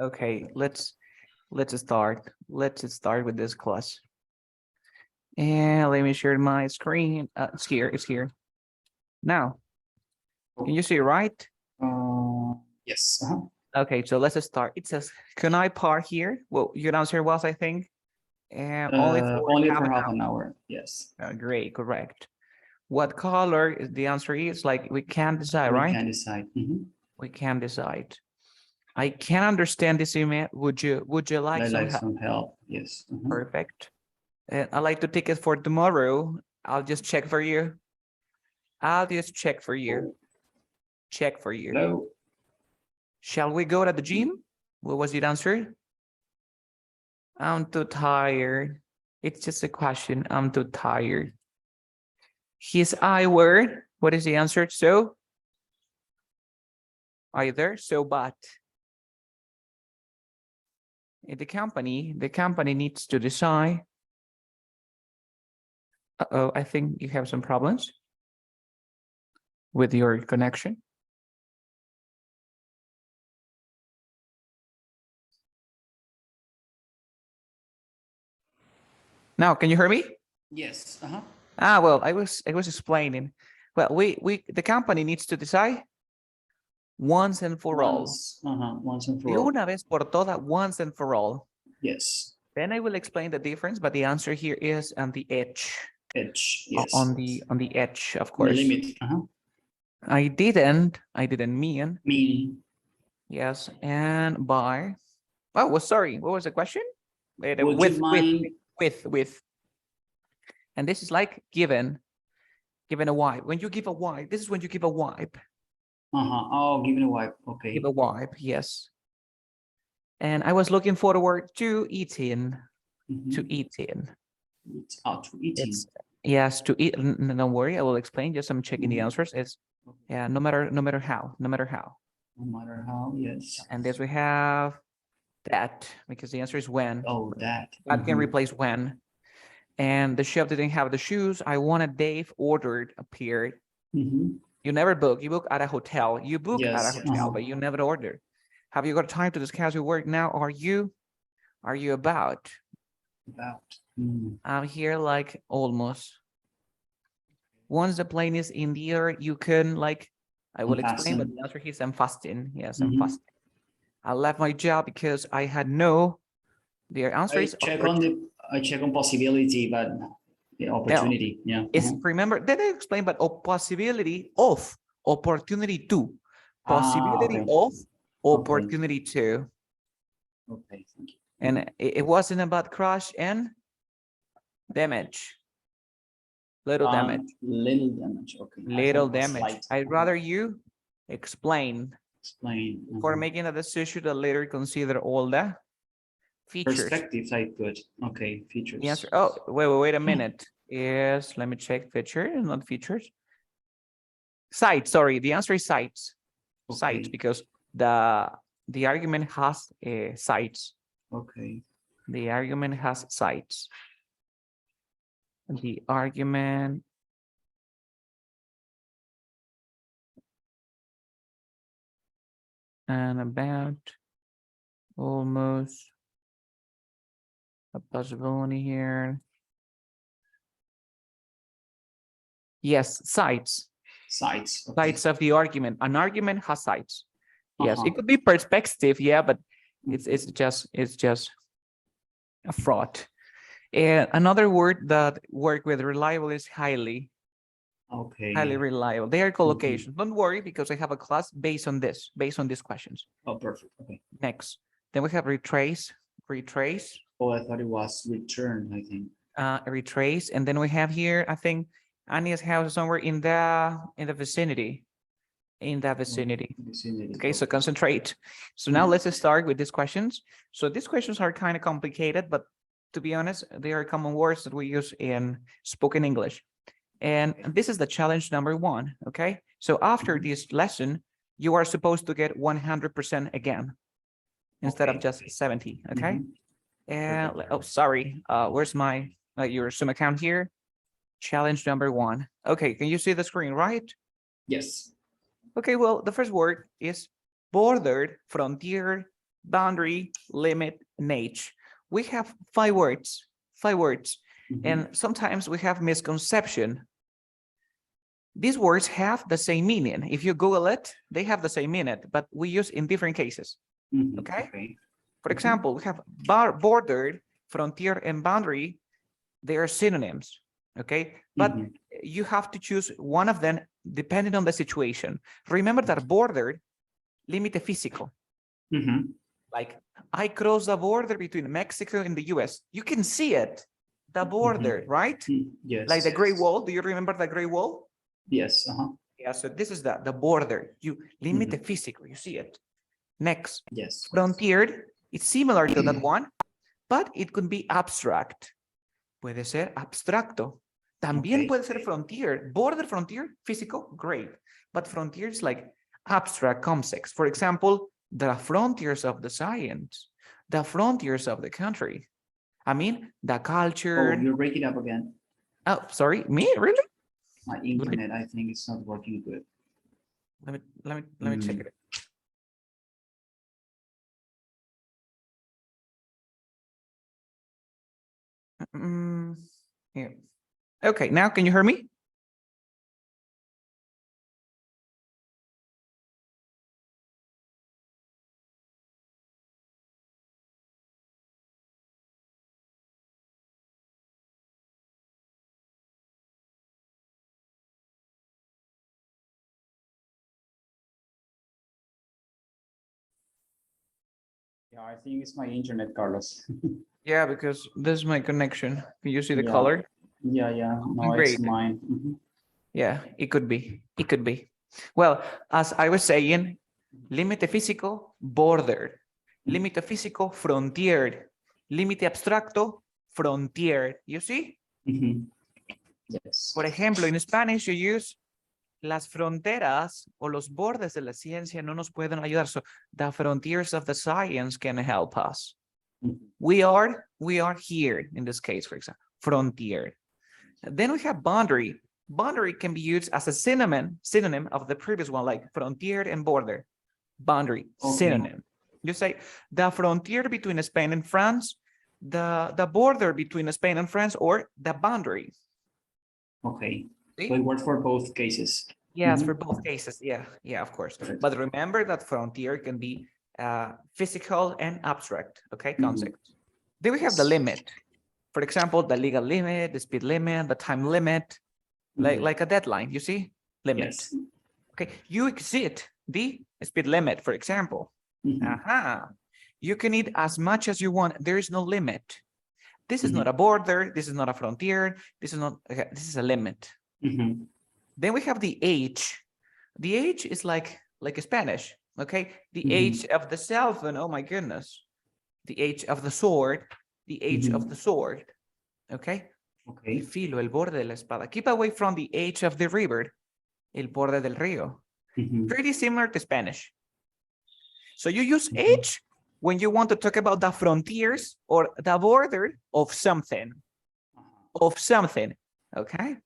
Okay, let's start. Let's start with this class. And let me share my screen. It's here. It's here. Now, can you see it right? Yes. Okay, so let's start. It says, "Can I park here?" Well, your answer was, I think, only for half an hour. Yes. Great, correct. What color is the answer is? Like we can't decide, right? We can decide. We can decide. I can understand this email. Would you like some help? Some help? Yes. Perfect. I'd like to take it for tomorrow. I'll just check for you. I'll just check for you. Check for you. Hello. Shall we go to the gym? What was your answer? I'm too tired. It's just a question. I'm too tired. His I word. What is the answer? So? Either so but. The company needs to decide. Uh-oh, I think you have some problems with your connection. Now, can you hear me? Yes. Well, I was explaining. Well, the company needs to decide once and for all. Once and for De all. una vez por todas, once and for all. Yes. Then I will explain the difference, but the answer here is on the edge. Edge. Yes. On the edge, of course. The limit. I didn't mean. Mean. Yes, and by. Oh, well, sorry. What was the question? Would you mind? With. And this is like given a wipe. When you give a wipe, this is when you give a wipe. Oh, giving a wipe. Okay. Give a wipe, yes. And I was looking forward to eating. To eating. To eating. Yes, to eat. Don't worry, I will explain. Just I'm checking the answers. It's no matter how. No matter how, yes. And this we have that because the answer is when. Oh, that. That can replace when. And the chef didn't have the shoes. I wanted Dave ordered appeared. You never book. You book at a hotel. You book at a hotel, but you never order. Have you got time to discuss your work now? Are you about? I'm here like almost. Once the plane is in the air, you can like, I will explain, but the answer is I'm fasting. Yes, I'm fasting. I left my job because I had their answer is I check on possibility, but the opportunity. No. It's remember, then I explain, but possibility of opportunity to. Possibility of opportunity to. Okay, thank you. And it wasn't about crash and damage. Little damage. Little damage. Okay. Little damage. I'd rather you explain. For making a decision that later consider all the features. Perspectives, I put. Okay, features. Yes. Oh, wait a minute. Yes, let me check features, not features. Sites. Sorry, the answer is sites. Sites, because the argument has sites. Okay. The argument has sites. The argument. And about almost a possibility here. Yes, sites. Sites. Okay. Sites of the argument. An argument has sites. Yes, it could be perspective, yeah, but it's just a fraud. And another word that work with reliable is highly. Okay. Highly reliable. They are collocations. Don't worry, because I have a class based on these questions. Oh, perfect. Okay. Next. Then we have retrace. Oh, I thought it was return, I think. Retrace. And then we have here, I think, Anya's house is somewhere in the vicinity. Okay, so concentrate. So now let's start with these questions. So these questions are kind of complicated, but to be honest, they are common words that we use in spoken English. And this is the challenge number 1, okay? So after this lesson, you are supposed to get 100% again, instead of just 70, okay? And, oh, sorry, where's my, your Zoom account here? Challenge number 1. Okay, can you see the screen, right? Yes. Okay, well, the first word is bordered, frontier, boundary, limit, and age. We have 5 words, 5 words. And sometimes we have misconception. These words have the same meaning. If you Google it, they have the same meaning, but we use in different cases. Okay? For example, we have border, frontier, and boundary. They are synonyms. Okay? But you have to choose one of them depending on the situation. Remember that border, límite físico. Like, I cross the border between Mexico and the US. You can see it, the border, right? Yes. Like the Great Wall. Do you remember the Great Wall? Yes. Yeah, so this is the border. You límite físico, you see it. Next, Yes. frontier. It's similar to that one, but it could be abstract. Puede ser abstracto. También puede ser frontier. Border, frontier, físico, great. But frontier is like abstract concepts. For example, the frontiers of the science, the frontiers of the country. I mean, the culture. Oh, you're breaking up again. Oh, sorry, me? Really? My internet, I think it's not working good. Let me check it. Yeah. Okay, now can you hear me? Yeah, I think it's my internet, Carlos. Yeah, because this is my connection. Can you see the Yeah. color? Yeah. No, Great. it's mine. Yeah, it could be. It could be. Well, as I was saying, límite físico, border. Límite físico, frontier. Límite abstracto, frontier. You see? Yes. Por ejemplo, in Spanish you use las fronteras o los bordes de la ciencia no nos pueden ayudar. So the frontiers of the science can help us. We are here in this case, for example, frontier. Then we have boundary. Boundary can be used as a synonym of the previous one, like frontier and border. Boundary, synonym. You say the frontier between Spain and France, the border between Spain and France, or the boundary. Okay. See? So it works for both cases. Yes, for both cases. Yeah, of course. But remember that frontier can be physical and abstract, okay, concept. Then we have the limit. For example, the legal limit, the speed limit, the time limit, like a deadline, you see? Limit. Yes. Okay, you exceed the speed limit, for example. You can eat as much as you want. There is no limit. This is not a border. This is not a frontier. This is not, okay, this is a limit. Then we have the age. The age is like Spanish, okay? The age of the cell phone, oh my goodness. The age of the sword, the age of the sword, okay? El filo, el borde de la espada. Keep away from the age of the river, el borde del río. Pretty similar to Spanish. So you use age when you want to talk about the frontiers or the border of something, okay?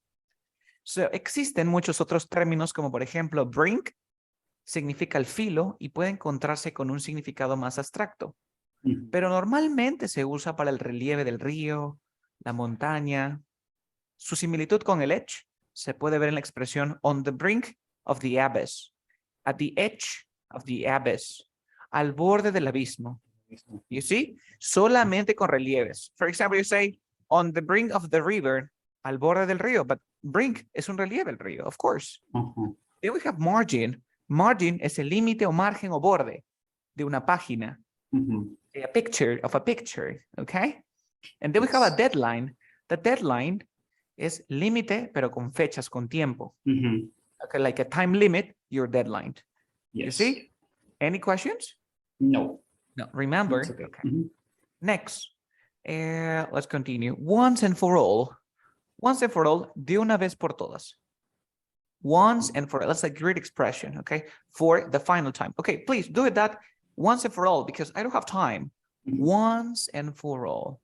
So existen muchos otros términos como por ejemplo brink, significa el filo y puede encontrarse con un significado más abstracto. Pero normalmente se usa para el relieve del río, la montaña. Su similitud con el edge se puede ver en la expresión on the brink of the abyss, at the edge of the abyss, al borde del abismo. You see? Solamente con relieves. For example, you say on the brink of the river, al borde del río, but brink es un relieve del río, of course. Then we have margin. Margin es el límite o margen o borde de una página. A picture of a picture, okay? And then we have a deadline. The deadline es límite, pero con fechas, con tiempo. Okay, like a time limit, your deadline. Yes. You see? Any questions? No. No, remember. Okay. Next, let's continue. Once and for all. Once and for all, de una vez por todas. Once and for all. That's a great expression, okay? For the final time. Okay, please do it that once and for all, because I don't have time. Once and for all.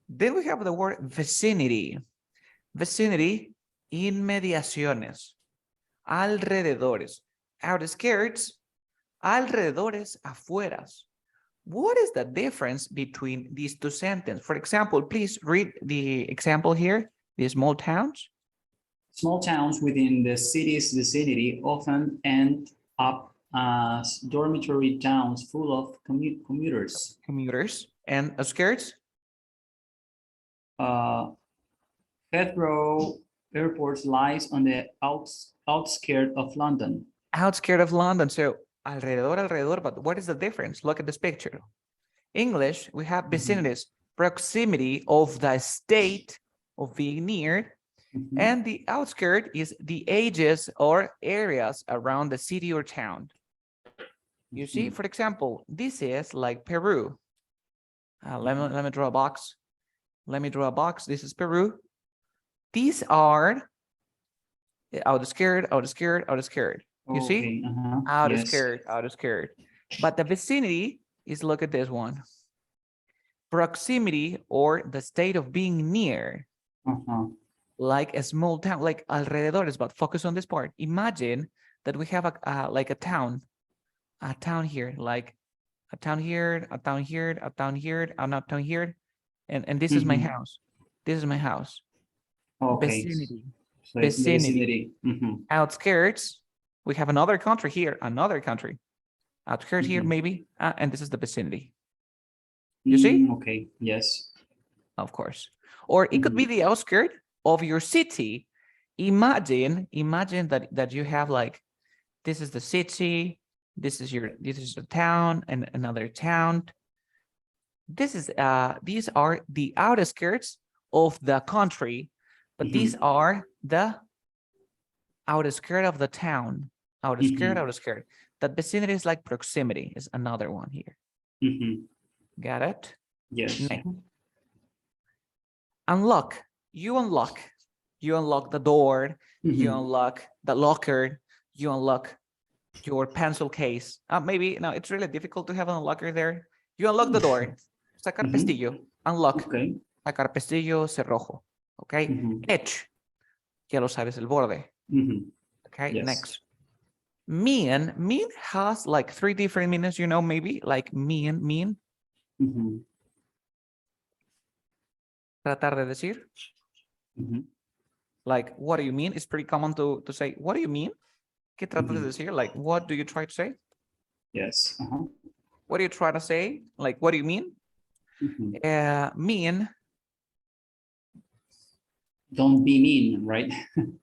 Then we have the word vicinity. Vicinity, inmediaciones, alrededores, outskirts, alrededores, afueras. What is the difference between these two sentences? For example, please read the example here, the small towns. Small towns within the city's vicinity often end up as dormitory towns full of commuters. Commuters and outskirts. Heathrow Airport lies on the outskirts of London. Outskirts of London. So alrededor, but what is the difference? Look at this picture. English, we have vicinities, proximity of the state of being near, and the outskirt is the edges or areas around the city or town. You see, for example, this is like Peru. Let me draw a box. Let me draw a box. This is Peru. These are outskirt. You see? Outskirt. But the vicinity is, look at this one. Proximity or the state of being near. Like a small town, like alrededores, but focus on this part. Imagine that we have like a town here, like a town here, a town here, a town here, a town here, and this is my house. This is my house. Okay. Vicinity. So Vicinity. Outskirts. We have another country here, another country. Outskirts here, maybe, and this is the vicinity. You see? Okay. Yes. Of course. Or it could be the outskirt of your city. Imagine that you have like, this is the city, this is the town, and another town. These are the outskirts of the country, but these are the outskirt of the town. Outskirt. That vicinity is like proximity, is another one here. Got it? Yes. Next. Unlock. You unlock the door, you unlock the locker, you unlock your pencil case. Maybe, no, it's really difficult to have an unlocker there. You unlock the door, sacar pestillo, unlock, sacar pestillo, cerrojo, okay? Edge, ya lo sabes, el borde, okay? Yes. Next. Mean has like 3 different meanings, you know, maybe, like mean. Tratar de decir. Like, what do you mean? It's pretty common to say, what do you mean? ¿Qué tratas de decir? Like, what do you try to say? Yes. What do you try to say? Like, what do you mean? Mean. Don't be mean, right?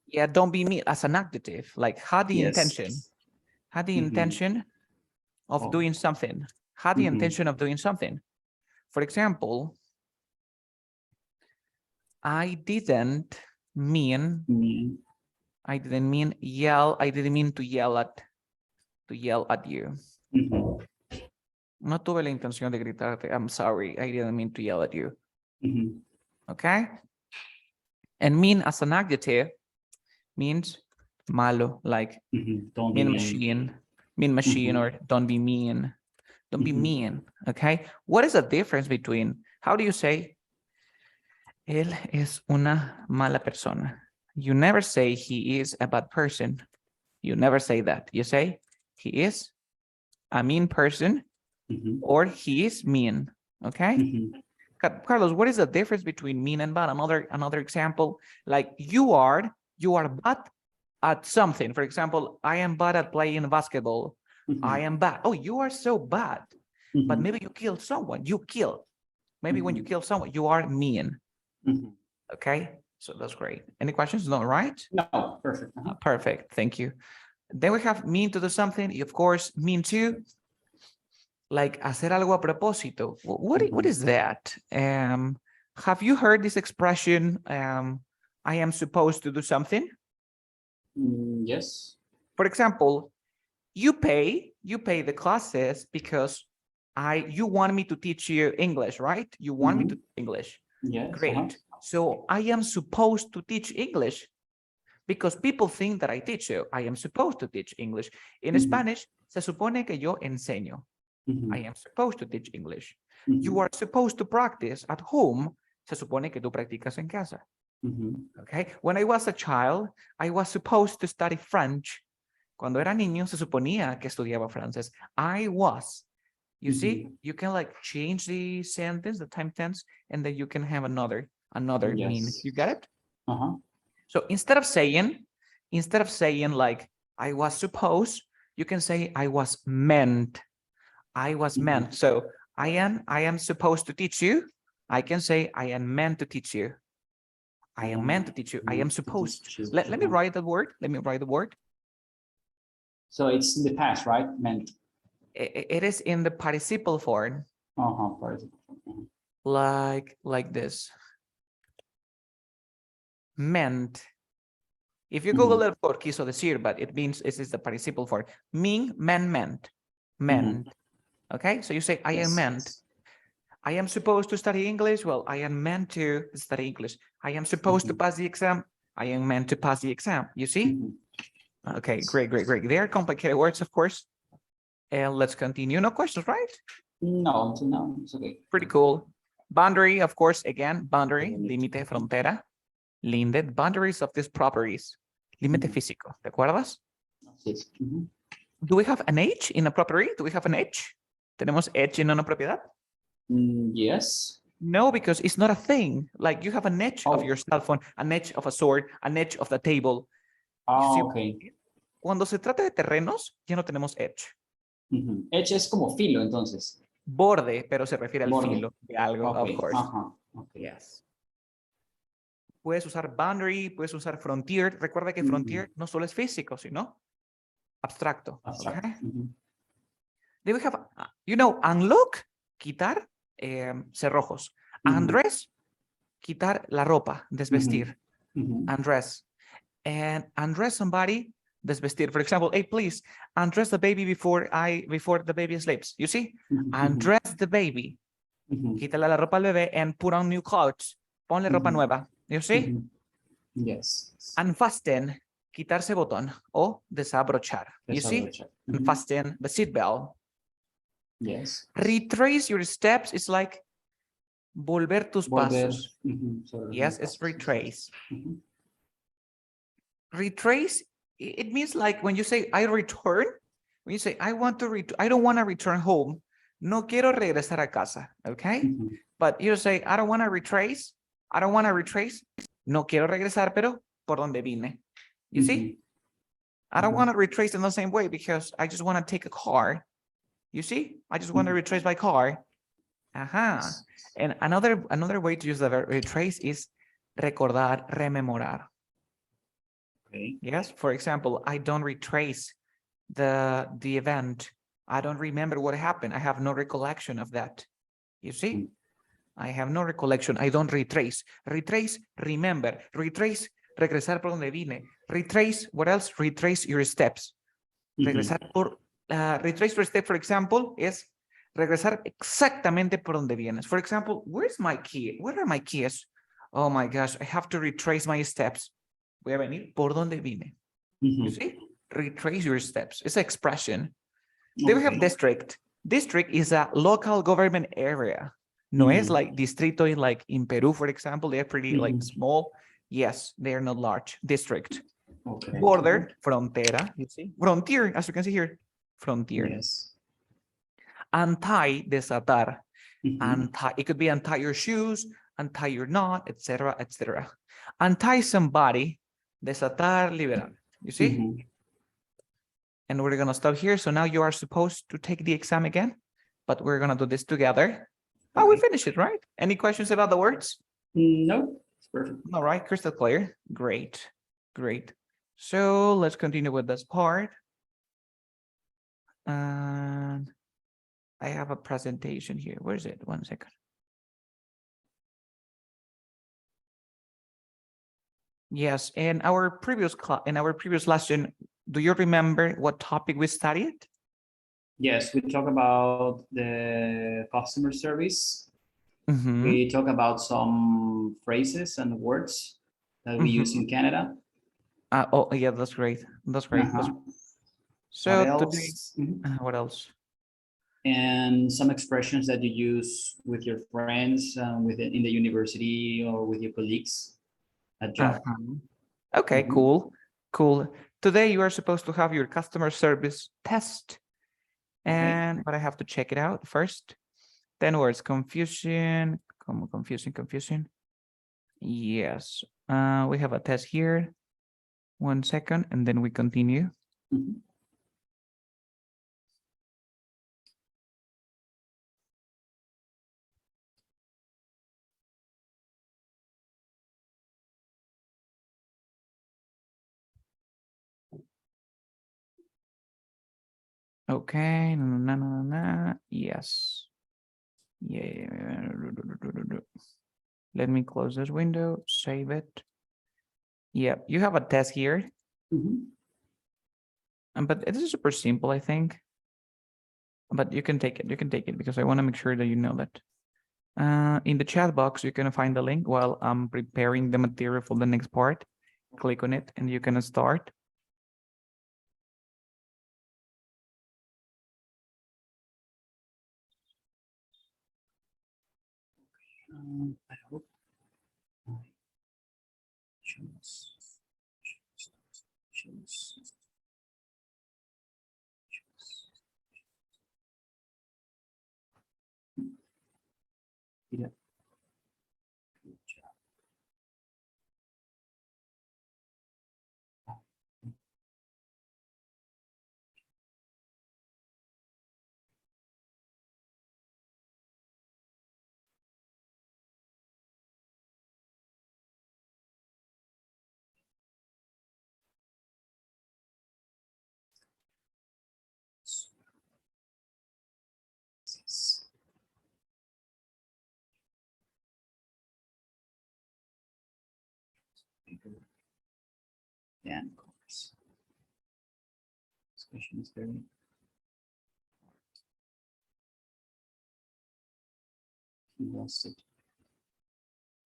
Yeah, don't be mean as an adjective. Like, had the intention. Had the intention of doing something. Had the intention of doing something. For example, I didn't mean yell. I didn't mean to yell at you. No tuve la intención de gritarte. I'm sorry. I didn't mean to yell at you. Okay? And mean as an adjective means malo, like mean machine, or don't be mean. Don't be mean. Okay? What is the difference between, how do you say, él es una mala persona? You never say he is a bad person. You never say that. You say he is a mean person or he is mean. Okay? Carlos, what is the difference between mean and bad? Another example, like you are bad at something. For example, I am bad at playing basketball. I am bad. Oh, you are so bad. But maybe you killed someone. You kill. Maybe when you kill someone, you are mean. Okay, so that's great. Any questions? No, right? No, perfect. Perfect. Thank you. Then we have mean to do something. Of course, mean to, like hacer algo a propósito. What is that? Have you heard this expression? I am supposed to do something. Yes. For example, you pay the classes because you want me to teach you English, right? You want me to teach English. Yes. Great. So I am supposed to teach English because people think that I teach you. I am supposed to teach English. In Spanish, se supone que yo enseño. I am supposed to teach English. You are supposed to practice at home. Se supone que tú practicas en casa. Okay. When I was a child, I was supposed to study French. Cuando era niño, se suponía que estudiaba francés. I was. You see, you can like change the sentence, the time tense, and then you can have another meaning. You get it? So instead of saying like I was supposed, you can say I was meant. I was meant. So I am supposed to teach you. I can say I am meant to teach you. I am meant to teach you. I am supposed. Let me write the word. Let me write the word. So it's in the past, right? Meant. It is in the participle form. Like this. Meant. If you Google it por quiso decir, but it means this is the participle form. Mean, meant. Okay, so you say I am meant. I am supposed to study English. Well, I am meant to study English. I am supposed to pass the exam. I am meant to pass the exam. You see? Okay, great. They are complicated words, of course. And let's continue. No questions, right? No, until now, it's okay. Pretty cool. Boundary, of course, again, boundary, límite, frontera. Limited boundaries of these properties. Límite físico, ¿te acuerdas? Yes. Do we have an edge in a property? Do we have an edge? ¿Tenemos edge en una propiedad? Yes. No, because it's not a thing. Like you have an edge of your cell phone, an edge of a sword, an edge of the table. Okay. Cuando se trata de terrenos, ya no tenemos edge. Edge es como filo, entonces. Borde, pero se refiere al Borde. filo de algo, Okay. of course. Okay. Yes. Puedes usar boundary, puedes usar frontier. Recuerda que frontier no solo es físico, sino abstracto. Okay? Then we have, unlock, quitar cerrojos. Undress, quitar la ropa, desvestir. Undress. And undress somebody, desvestir. For example, hey, please undress the baby before the baby sleeps. You see? Undress the baby. Quítale la ropa al bebé and put on new clothes. Ponle ropa nueva. You see? Yes. Unfasten, quitarse botón o desabrochar. You see? Unfasten the seatbelt. Yes. Retrace your steps is like volver tus pasos. Yes, it's retrace. Retrace, it means like when you say I return, when you say I don't want to return home. No quiero regresar a casa. Okay? But you say I don't want to retrace. No quiero regresar, pero por donde vine. You see? I don't want to retrace in the same way because I just want to take a car. You see? I just want to retrace my car. And another way to use the verb retrace is recordar, rememorar. Okay. Yes. For example, I don't retrace the event. I don't remember what happened. I have no recollection of that. You see? I have no recollection. I don't retrace. Retrace, remember. Retrace, regresar por donde vine. Retrace, what else? Retrace your steps. Regresar retrace your step, for example, is regresar exactamente por donde vienes. For example, where's my key? Where are my keys? Oh my gosh, I have to retrace my steps. Voy a venir por donde vine. You see? Retrace your steps. It's an expression. Then we have district. District is a local government area. No es like distrito in Peru, for example. They're pretty like small. Yes, they're not large. District. Okay. Border, frontera, you see? Frontier, as you can see here. Frontier. Yes. Untie, desatar. Untie, it could be untie your shoes, untie your knot, etc., etc. Untie somebody, desatar, liberar. You see? And we're going to stop here. So now you are supposed to take the exam again, but we're going to do this together. Oh, we finished it, right? Any questions about the words? No, it's perfect. All right, crystal clear. Great. So let's continue with this part. And I have a presentation here. Where is it? 1 second. Yes, in our previous lesson, do you remember what topic we studied? Yes, we talk about the customer service. We talk about some phrases and words that we use in Canada. Oh, yeah, that's great. That's great. So today, what else? And some expressions that you use with your friends, in the university or with your colleagues at job. Okay, cool. Today you are supposed to have your customer service test. And but I have to check it out first. 10 words, confusion, confusing. Yes. We have a test here. 1 second, and then we continue. Okay. Yes. Yeah. Let me close this window, save it. Yeah, you have a test here. But it is super simple, I think. But you can take it. You can take it because I want to make sure that you know that. In the chat box, you can find the link while I'm preparing the material for the next part. Click on it and you can start. I hope I choose. Yeah. Good job. Yeah, of course. This question is very he lost it.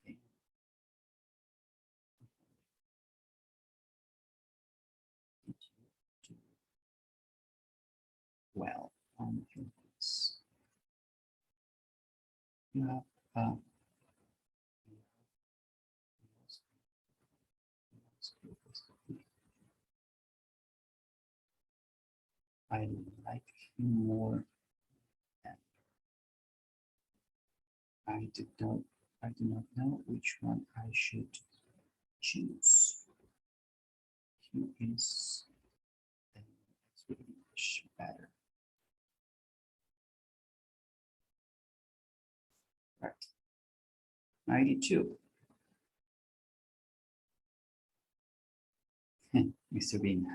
Okay. Well, this. You have I like him more. I do not know which one I should choose. He is Swedish better. Right. 92. Mr. Bean.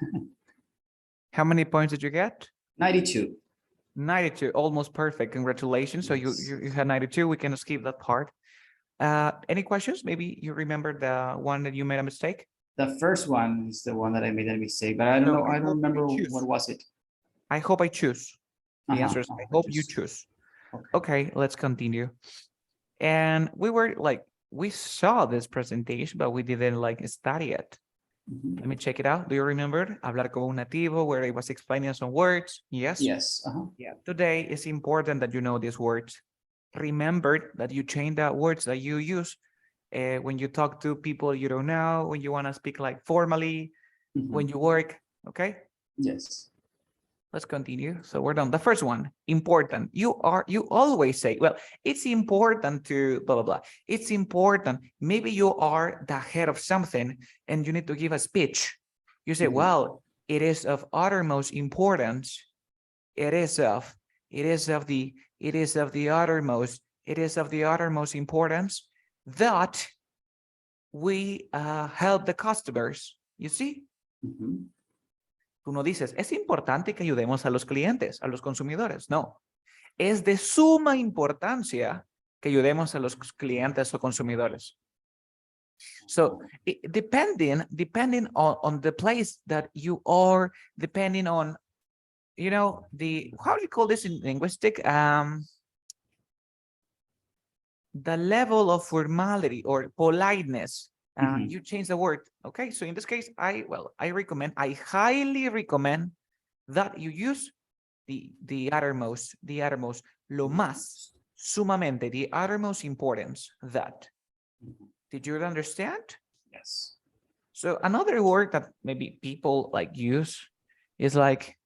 How many points did you get? 92. 92, almost perfect. Congratulations. So you had 92. We can skip that part. Any questions? Maybe you remember the one that you made a mistake? The first one is the one that I made a mistake, but I don't know. I don't remember what was it. I hope I choose. The answer is I hope you choose. Okay, let's continue. And we were like, we saw this presentation, but we didn't like study it. Let me check it out. Do you remember? Hablar como un nativo, where I was explaining some words. Yes. Yes. Yeah. Today it's important that you know these words. Remember that you change the words that you use when you talk to people you don't know, when you want to speak like formally, when you work. Okay. Yes. Let's continue. So we're done. The first one, important. You always say, well, it's important to blah, blah, blah. It's important. Maybe you are the head of something and you need to give a speech. You say, well, it is of uttermost importance. It is of the uttermost importance that we help the customers. You see? Tú no dices, es importante que ayudemos a los clientes, a los consumidores. No, es de suma importancia que ayudemos a los clientes o consumidores. So depending on the place that you are, depending on, you know, how do you call this in linguistic? The level of formality or politeness. You change the word. Okay, so in this case, I highly recommend that you use the uttermost, lo más, sumamente, the uttermost importance, that. Did you understand? Yes. So another word that maybe people like use is like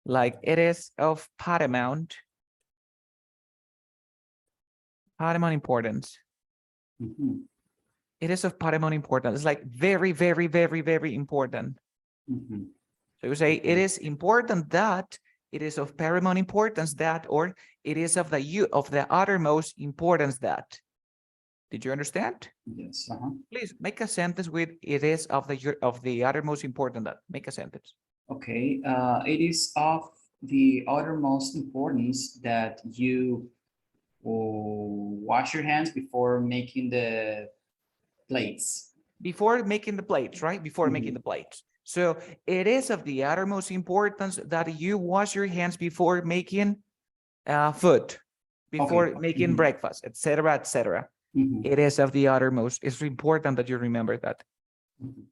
Like it is of paramount importance. Mhm. It is of paramount importance. It's like very, very, very, very important. Mhm. So you say it Okay. is important that, it is of paramount importance that, or it is of the uttermost importance that. Did you understand? Yes. Please make a sentence with it is of the uttermost important that. Make a sentence. Okay. It is of the uttermost importance that you wash your hands before making the plates. Before making the plates, right? Before making Mhm. the plates. So it is of the uttermost importance that you wash your hands before making food, before Okay. making Mhm. breakfast, etc., etc. Mhm. It is of the uttermost. It's important that you remember that. Mhm.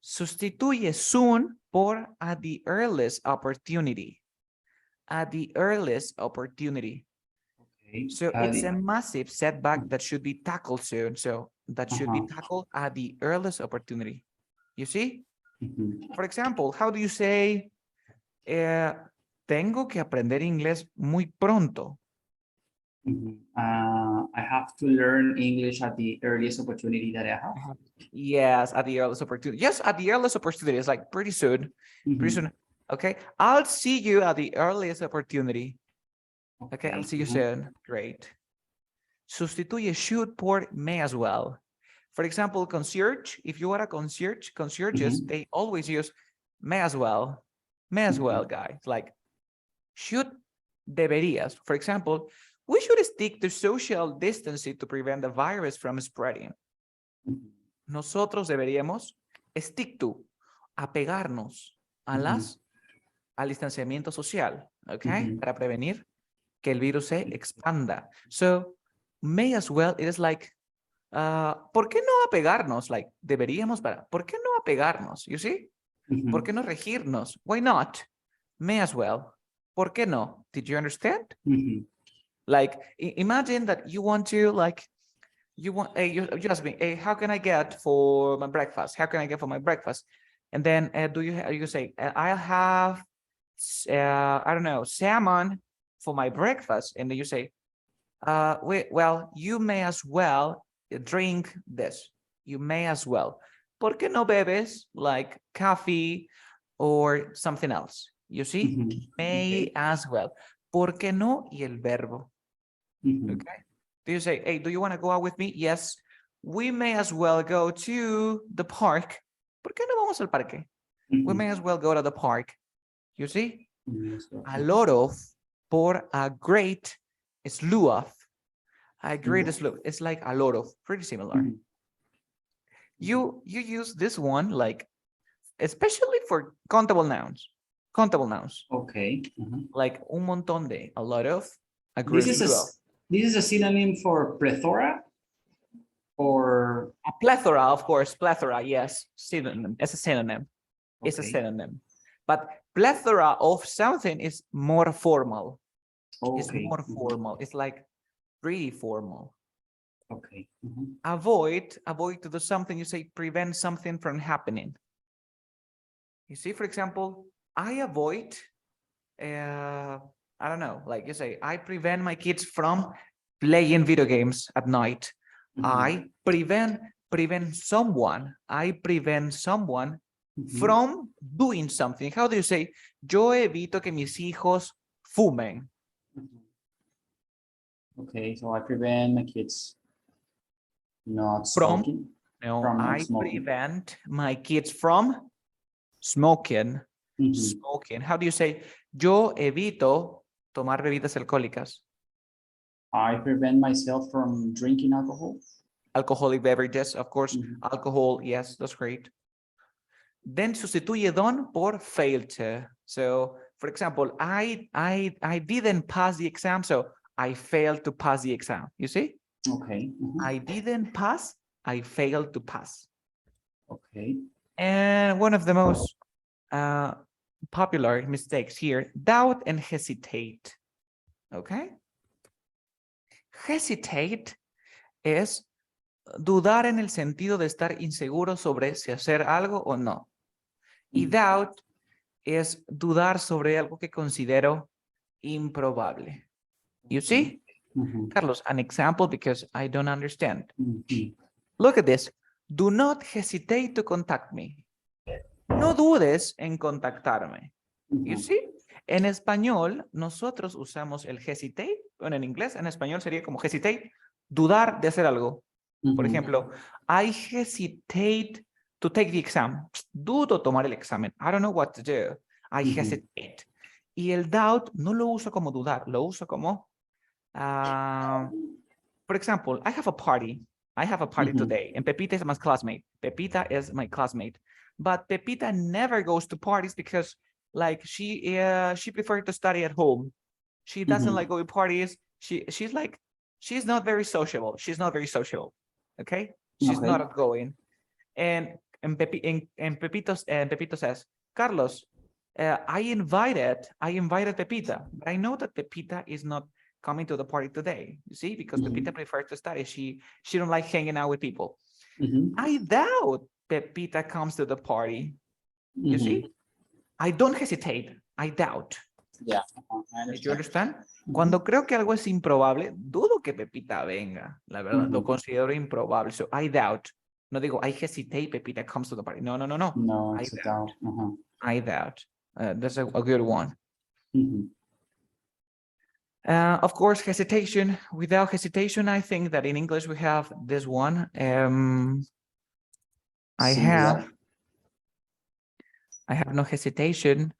Sustituye soon por at the earliest opportunity. At the earliest opportunity. Okay. So it's a massive setback that should be tackled soon. So that should be tackled at the earliest opportunity. You see? Mhm. For example, how do you say, tengo que aprender inglés muy pronto? Mhm. I have to learn English at the earliest opportunity that I have. Yes, at the earliest opportunity. Yes, at the earliest opportunity. It's like pretty soon. Pretty Mhm. soon. Okay. I'll see you at the earliest opportunity. Okay, I'll see you soon. Great. Sustituye should por may as well. For example, concierge, if you are a concierges, Mhm. they always use may as well. May as well, guys. Like should, deberías. For example, we should stick to social distancing to prevent the virus from spreading. Mhm. Nosotros deberíamos stick to, apegarnos a al distanciamiento social, okay? Mhm. Para prevenir que el virus se expanda. So, may as well, it is like, ¿por qué no apegarnos? Like, deberíamos para, ¿por qué no apegarnos? You see? Mhm. ¿Por qué no regirnos? Why not? May as well. ¿Por qué no? Did you understand? Mhm. Like, imagine that you want to, like, you want, hey, you ask me, hey, how can I get for my breakfast? How can I get for my breakfast? And then you say, I'll have, I don't know, salmon for my breakfast. And then you say, well, you may as well drink this. You may as well. ¿Por qué no bebes like coffee or something else? You see, Mhm. may Okay. as well. ¿Por qué no? Y el verbo. Mhm. Okay. Do you say, hey, do you want to go out with me? Yes. We may as well go to the park. ¿Por qué no vamos al parque? We Mhm. may as well go to the park. You see? Yes, sir. A lot of, por a great, slew of. A great Mhm. slew. It's like a lot of, pretty similar. Mhm. You use this one like, especially for countable nouns. Countable nouns. Okay. Mhm. Like un montón de, a lot of, a This great is slew of. this is a synonym for plethora or A plethora, of course, plethora, yes, synonym. It's a synonym. It's a okay. synonym. But plethora of something is more formal. It's Okay. more Mhm. formal. It's like pretty formal. Okay. Mhm. Avoid to do something. You say prevent something from happening. You see, for example, I avoid, I don't know, like you say, I prevent my kids from playing video games at night. Mhm. I prevent someone. I prevent someone Mhm. from doing something. How do you say? Yo evito que mis hijos fumen. Mhm. Okay, so I prevent my kids not From, smoking. no, From not I smoking. prevent my kids from smoking. Mhm. Smoking. How do you say? Yo evito tomar bebidas alcohólicas. I prevent myself from drinking alcohol. Alcoholic beverages, of course. Mhm. Alcohol, yes, that's great. Then sustituye don por failed to. So, for example, I didn't pass the exam, so I failed to pass the exam. You see? Okay. Mhm. I didn't pass, I failed to pass. Okay. And one of the most popular mistakes here, doubt and hesitate. Okay? Hesitate es dudar en el sentido de estar inseguro sobre si hacer algo o no. Y doubt es dudar sobre algo que considero improbable. You see? Carlos, an example because I don't understand. Look at this. Do not hesitate to contact me. No dudes en contactarme. You see? En español, nosotros usamos el hesitate. Bueno, en inglés, en español sería como hesitate, dudar de hacer algo. Por ejemplo, I hesitate to take the exam. Dudo tomar el examen. I don't know what to do. I hesitate. Y el doubt no lo uso como dudar, lo uso como, for example, I have a party. I have a party today, and Pepita is my classmate. Pepita is my classmate. But Pepita never goes to parties because, like, she prefers to study at home. She doesn't like going to parties. She's not very sociable. She's not very social. Okay, she's not outgoing. And Pepito says, Carlos, I invited Pepita, but I know that Pepita is not coming to the party today. You see, because Pepita prefers to study. She don't like hanging out with people. I doubt Pepita comes to the party. You see, I don't hesitate. I doubt. Yeah. Did you understand? Cuando creo que algo es improbable, dudo que Pepita venga. La verdad, lo considero improbable. So I doubt. No digo, I hesitate, Pepita comes to the party. No. No, it's a doubt. I doubt. That's a good one. Of course, hesitation. Without hesitation, I think that in English we have this one. I have no hesitation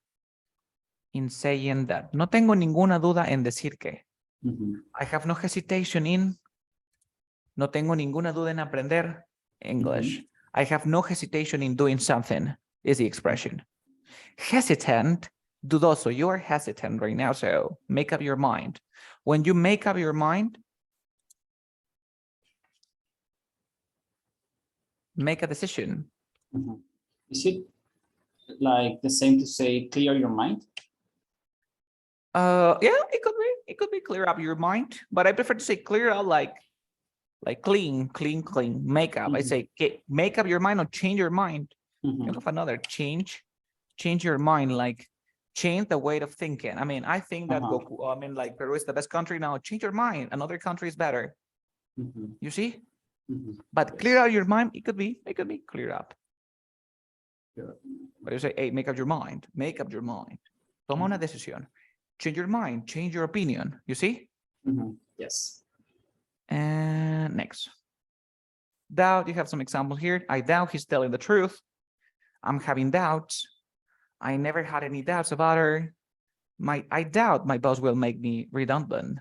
in saying that. No tengo ninguna duda en decir que. I have no hesitation in. No tengo ninguna duda en aprender English. I have no hesitation in doing something is the expression. Hesitant, dudoso. You are hesitant right now, so make up your mind. When you make up your mind, make a decision. Is it like the same to say clear your mind? Yeah, it could be. It could be clear up your mind, but I prefer to say clear out like clean, make up. I say make up your mind or change your mind. You have another change your mind, like change the way of thinking. I mean, I think that Goku, I mean, like Peru is the best country now. Change your mind. Another country is better. You see? But clear out your mind, it could be clear up. But you say, hey, make up your mind. Make up your mind. Toma una decisión. Change your mind, change your opinion. You see? Yes. And next. Doubt, you have some examples here. I doubt he's telling the truth. I'm having doubts. I never had any doubts about her. I doubt my boss will make me redundant.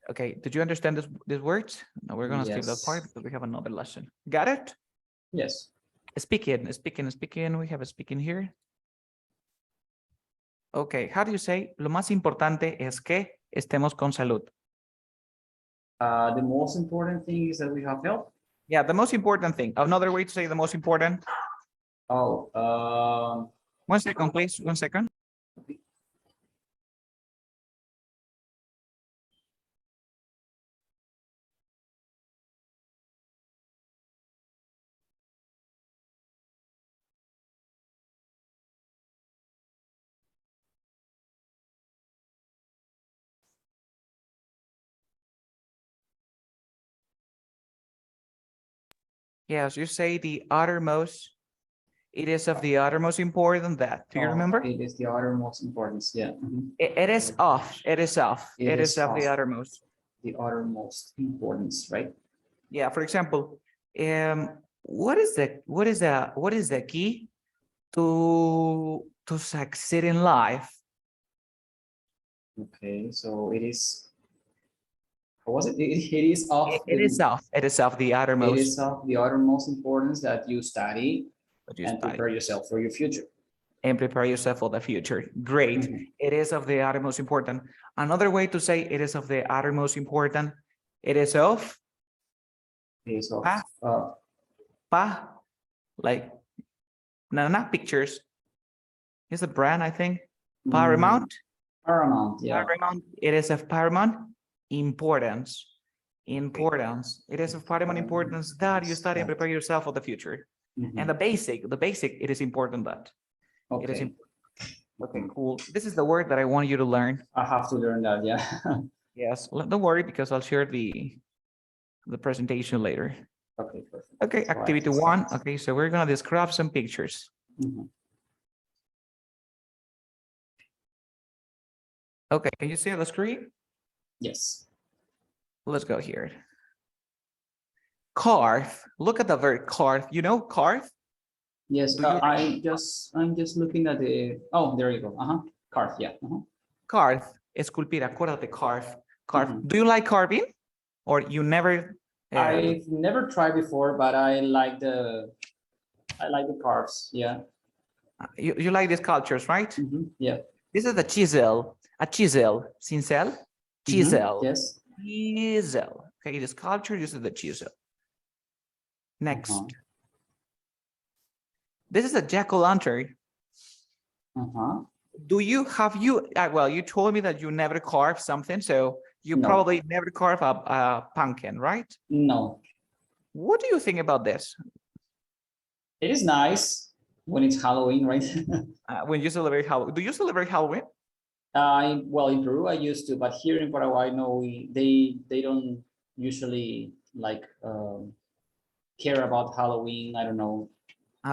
Okay, did you understand these words? No, we're gonna skip that part because we have another lesson. Got it? Yes. Speaking. We have a speaking here. Okay, how do you say? Lo más importante es que estemos con salud. The most important thing is that we have health. Yeah, the most important thing. Another way to say the most important. Oh, 1 second, please. 1 second. Yes, you say the uttermost. It is of the uttermost importance that. Do you remember? It is the uttermost importance. Yeah. It is of the uttermost. The uttermost importance, right? Yeah. For example, what is the key to succeed in life? Okay, so it is. What was it? It is of. It is of the uttermost. It is of the uttermost importance that you study and prepare yourself for your future. And prepare yourself for the future. Great. It is of the uttermost important. Another way to say it is of the uttermost important. It is of. It is of. Like, no, not pictures. It's a brand, I think. Paramount. Paramount. Yeah. Paramount. It is of paramount importance. It is of paramount importance that you study and prepare yourself for the future. And the basic, it is important that. It is Okay. okay, cool. This is the word that I want you to learn. I have to learn that. Yeah. Yes, don't worry because I'll share the presentation later. Okay, perfect. Okay, So I activity can one. start. Okay, so we're gonna describe some pictures. Mhm. Okay, can you see on the screen? Yes. Let's go here. Carve. Look at the word carve. You know carve? Yes. Do you I'm just looking at the. Oh, there you go. Carve. Yeah. carve? Esculpir. Acuérdate, carve. Carve. Mhm. Do you like carving, or you never? I've never tried before, but I like the carves. Yeah. You like these cultures, right? Yeah. This is the chisel. A chisel. Cincel. Chisel. Yes. Chisel. Okay, this culture. This is the chisel. Next. This is a jack-o'-lantern. Do you well, you told me that you never carved something, so you No. probably never carve a pumpkin, right? No. What do you think about this? It is nice when it's Halloween, right? When you celebrate Halloween, do you celebrate Halloween? Well, in Peru, I used to, but here in Paraguay, no, they don't usually like care about Halloween. I don't know.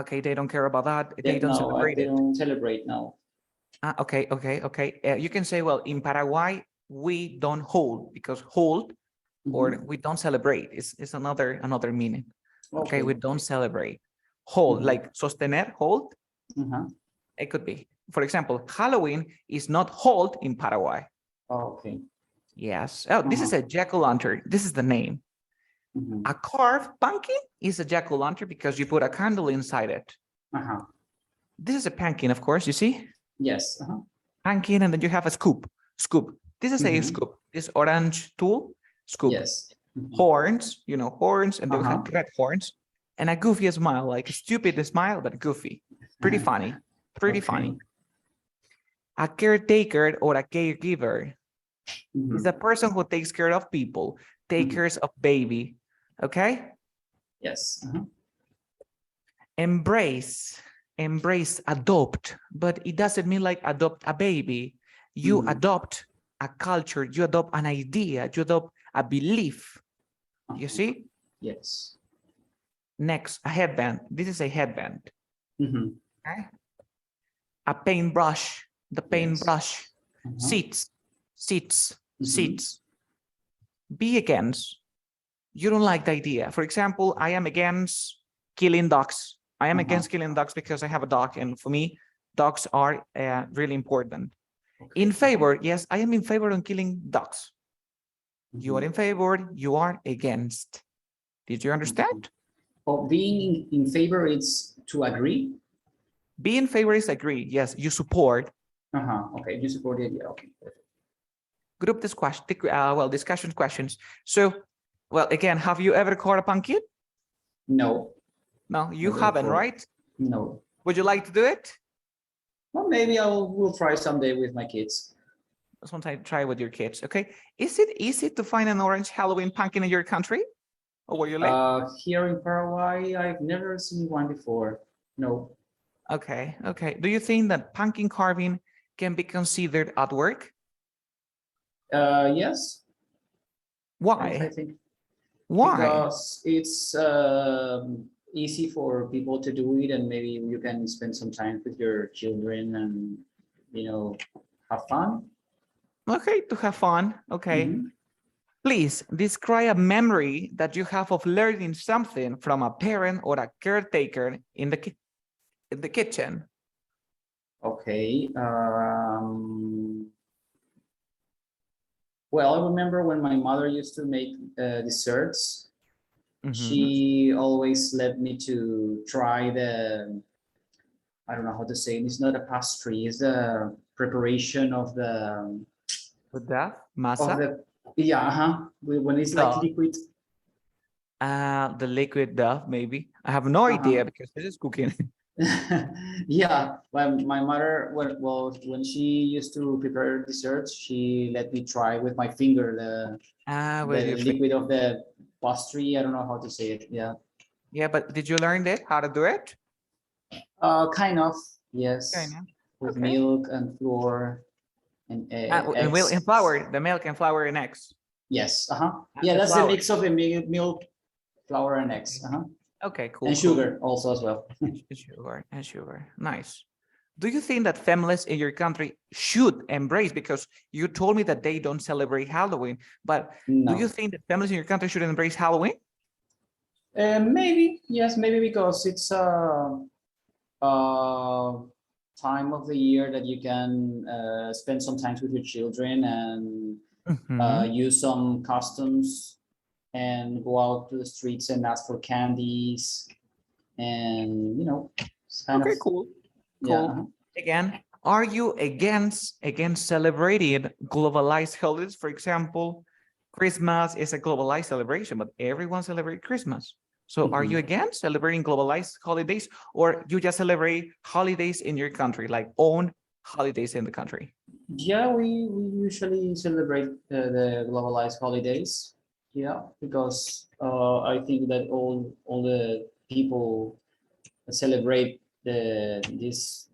Okay, they don't care about that. They don't No, celebrate they it. don't celebrate now. Okay. You can say, well, in Paraguay, we don't hold because hold or we don't celebrate. It's another meaning. Okay, we don't celebrate. Hold, like sostener, hold. It could be. For example, Halloween is not hold in Paraguay. Okay. Yes. Oh, this is a jack-o'-lantern. This is the name. A carved pumpkin is a jack-o'-lantern because you put a candle inside it. This is a pumpkin, of course, you see? Yes. Pumpkin, and then you have a scoop. Scoop. This is a scoop. This orange tool, scoop. Yes. Horns, horns, and they have red horns. And a goofy smile, like a stupid smile, but goofy. Pretty funny. Pretty funny. A caretaker or a caregiver is the person who takes care of people, takes care of baby. Okay? Yes. Embrace, adopt, but it doesn't mean like adopt a baby. You adopt a culture, you adopt an idea, you adopt a belief. You see? Yes. Next, a headband. This is a headband. Okay? A paintbrush, the paintbrush. Seats. Be against. You don't like the idea. For example, I am against killing dogs. I am against killing dogs because I have a dog, and for me, dogs are really important. In favor, yes, I am in favor of killing dogs. You are in favor, you are against. Did you understand? Oh, being in favor, it's to agree. Be in favor is agree. Yes, you support. Okay, you support the idea. Okay. Group discussion. Discussion questions. So, well, again, have you ever caught a pumpkin? No. No, you haven't, right? No. Would you like to do it? Well, maybe we'll try someday with my kids. Sometime try with your kids. Okay. Is it easy to find an orange Halloween pumpkin in your country? Or where you live? Here in Paraguay, I've never seen one before. No. Okay. Do you think that pumpkin carving can be considered artwork? Yes. Why? I think. Why? Because it's easy for people to do it, and maybe you can spend some time with your children and have fun. Okay, to have fun. Okay. Please describe a memory that you have of learning something from a parent or a caretaker in the kitchen. Okay. Well, I remember when my mother used to make desserts. She always led me to try I don't know how to say it. It's not a pastry. It's the preparation of the masa? When it's like liquid. The liquid dough, maybe. I have no idea because this is cooking. Yeah, when my mother, when she used to prepare desserts, she let me try with my finger the liquid of the pastry. I don't know how to say it. Yeah. Yeah, but did you learn that how to do it? Kind of. Yes, Okay, now. with Okay. milk and flour and And milk and eggs. flour, the milk and flour and eggs. Yes, yeah, The that's the flour. mix of the milk, flour, and eggs. Okay, cool. And cool. sugar also as well. And sugar. Nice. Do you think that families in your country should embrace, because you told me that they don't celebrate Halloween, but do you No, think that families in your country should embrace Halloween? maybe yes, maybe because it's time of the year that you can spend some time with your children and Mhm. use some customs and go out to the streets and ask for candies and it's kind of Okay, cool. yeah. Cool. Again, are you against celebrating globalized holidays? For example, Christmas is a globalized celebration, but everyone celebrates Christmas. So are you against celebrating globalized holidays, or you just celebrate holidays in your country, like own holidays in the country? Yeah, we usually celebrate the globalized holidays. Yeah, because I think that all the people celebrate these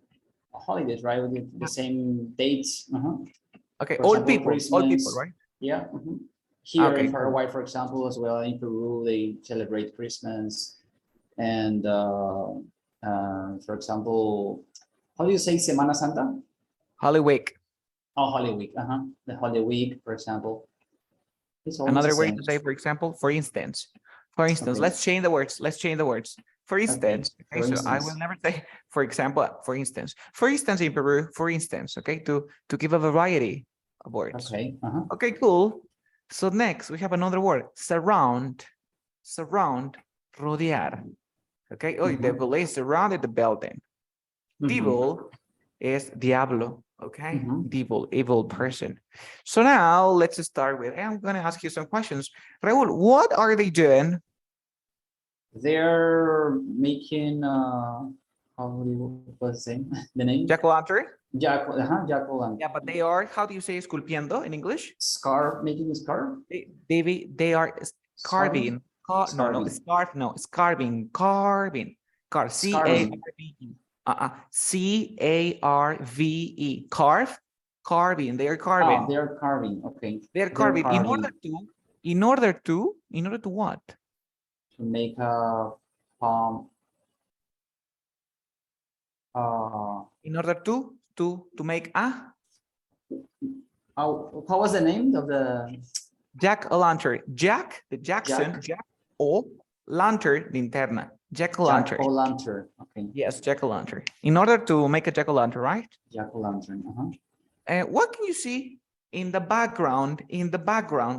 holidays, right? With the same dates. Okay, For all example, people, Christmas. right? Yeah. Here Okay, in cool. Paraguay, for example, as well in Peru, they celebrate Christmas. And for example, how do you say Semana Santa? Holy Week. Oh, Holy Week. The Holy Week, for example. It's almost the Another way to same. say, for example, for instance, Okay. let's change the words. Let's change the words. For instance, okay, For so I will instance. never say, for example, for instance, in Peru, for instance, okay, to give a variety of words. Okay. Okay, cool. So next we have another word, surround, rodear. Okay, oh, the police surrounded the building. Devil is diablo, okay? Devil, evil person. So now let's start with, I'm going to ask you some questions. Raul, what are they doing? They're making what's the name? Jack-o'-lantern? Jack-o'-lantern. Yeah, but they are, how do you say esculpiendo in English? Scarf, making a scarf? They are carving. Scarving. Carving. C-A-R-V-E. C-A-R-V-E. Carving. They are carving. Oh, they're carving. Okay. They're carving. In order to what? To make a palm. In order to make a How was the name of the jack-o'-lantern. Jack, the Jackson, Jack o lantern, linterna. Jack-o'-lantern. Jack-o'-lantern? Okay. Yes, jack-o'-lantern. In order to make a jack-o'-lantern, right? Jack-o'-lantern. What can you see in the background?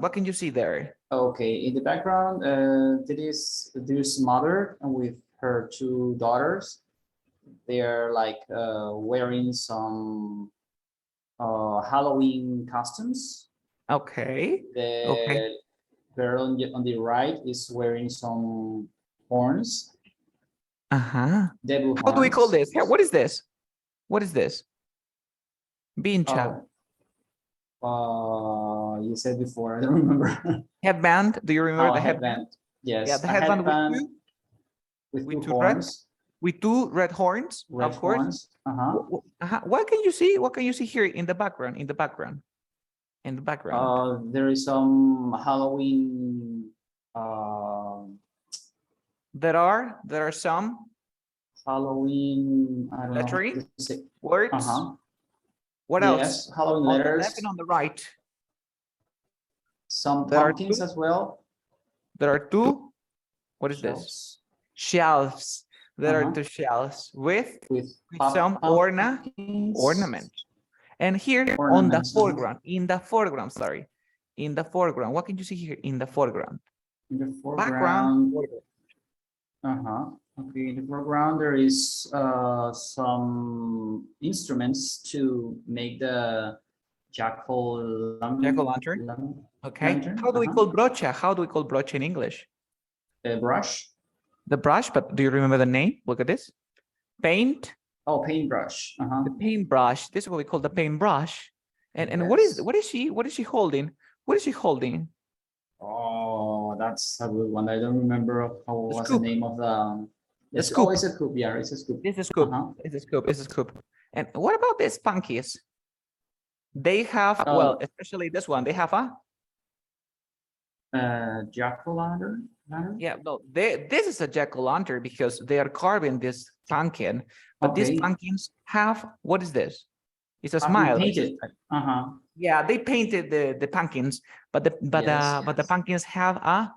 What can you see there? Okay, in the background, there's mother with her two daughters. They are like wearing some Halloween costumes. Okay. The girl on the right is wearing some horns. Devil How do we call horns. this? What is this? What is this? Vincha. You said before, I don't remember. Headband. Do you remember the headband? Yes. Yeah, the headband with two horns. With two red horns, of course. What can you see? What can you see here in the background? There is some Halloween. There are some Halloween. I don't lettering know. Words. What else? Halloween on letters. The left and on the right. Some pumpkins as well. There are two. What is this? Shelves. There are two shelves with some ornament. And here on the foreground, in the foreground, what can you see here in the foreground? In the foreground. Okay, in the foreground there is some instruments to make the jack-o'-lantern. Okay. How do we call brocha? How do we call brocha in English? The brush. The brush, but do you remember the name? Look at this. Paint. Oh, paintbrush. The paintbrush. This is what we call the paintbrush. And what is she holding? What is she holding? Oh, that's a good one. I don't remember how was the name of Yes. scoop. Oh, it's a scoop. Yeah, it's a scoop. This is scoop. Uh-huh. It's a scoop. It's a scoop. And what about these punkies? They have, well, especially this one, they have a jack-o'-lantern. yeah, no, this is a jack-o'-lantern because they are carving this pumpkin, but these Okay. pumpkins have, what is this? It's a Have been smile. painted. Uh-huh. Yeah, they painted the pumpkins, but the pumpkins have a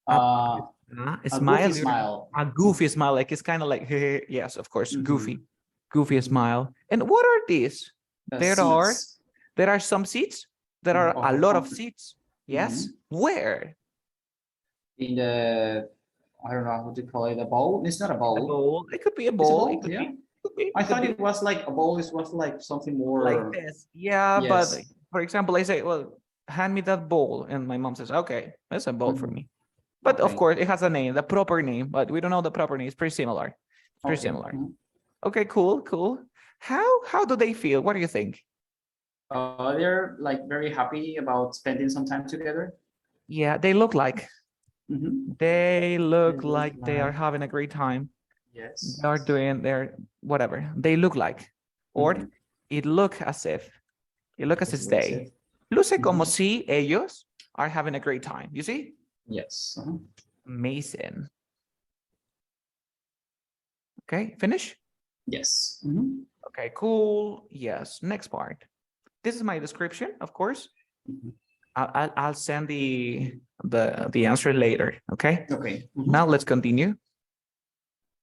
A smile, goofy smile. a goofy smile, like it's kind of like yes, of course, Mhm. goofy smile. And what are these? Seeds. There are some seats. There are Of a the lot of pumpkin. seats. Yes, where? In the, I don't know how to call it, a bowl. It's not a A bowl. bowl. It could be a It's a bowl. bowl. It could Yeah. be. Could be. I Could thought be. it was like a bowl. It was like something more Like this. Yeah, but Yes. for example, I say, well, hand me that bowl, and my mom says, okay, that's a bowl for Mhm. me. But of Okay. course, it has a name, the proper name, but we don't know the proper name. It's pretty similar. Pretty Okay. similar. Mhm. Okay, cool, cool. How do they feel? What do you think? They're like very happy about spending some time together. Yeah, they look like Mhm. they look They look like they are like- having a great time. Yes. They are doing their whatever they look like, or Mhm. it look as if That's what it they said. luce como Mhm. si ellos are having a great time. You see? Yes. Amazing. Okay, finish. Yes. Mhm. Okay, cool. Yes, next part. This is my description, of course. Mhm. I'll send the answer later. Okay. Okay. Mhm. Now let's continue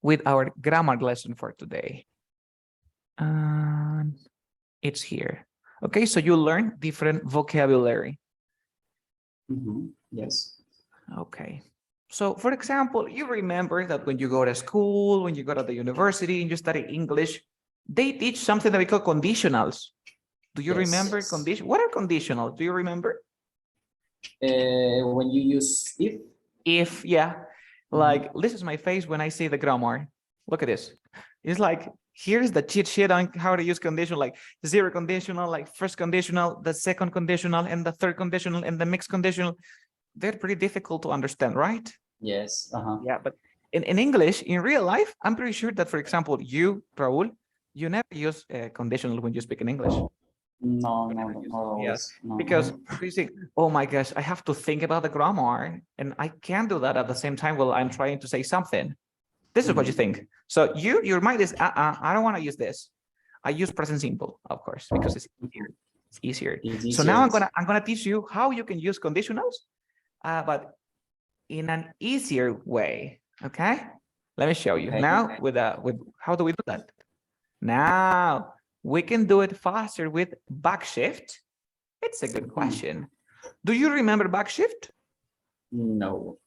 with our grammar lesson for today. It's here. Okay, so you learn different vocabulary. Mhm. Yes. Okay. So for example, you remember that when you go to school, when you go to the university and you study English, they teach something that we call conditionals. Do you Yes. remember condition? What are conditionals? Do you remember? When you use if. Yeah, like this is my face when I say the grammar. Look at this. It's like, here's the cheat sheet on how to use conditional, like zero conditional, like first conditional, the second conditional, and the third conditional, and the mixed conditional. They're pretty difficult to understand, right? Yes. Yeah, but in English, in real life, I'm pretty sure that, for example, you, Raul, you never use conditional when you speak in English. No, not always. Yes, No. because you think, oh my gosh, I have to think about the grammar, and I can't do that at the same time while I'm trying to say something. This is what you think. So your mind is, I don't want to use this. I use present simple, of course, because it's easier. It's easier. So now I'm gonna teach you how you can use conditionals, but in an easier way. Okay, let me show you now with how do we do that? Now we can do it faster with backshift. It's a good question. Do you remember backshift? No.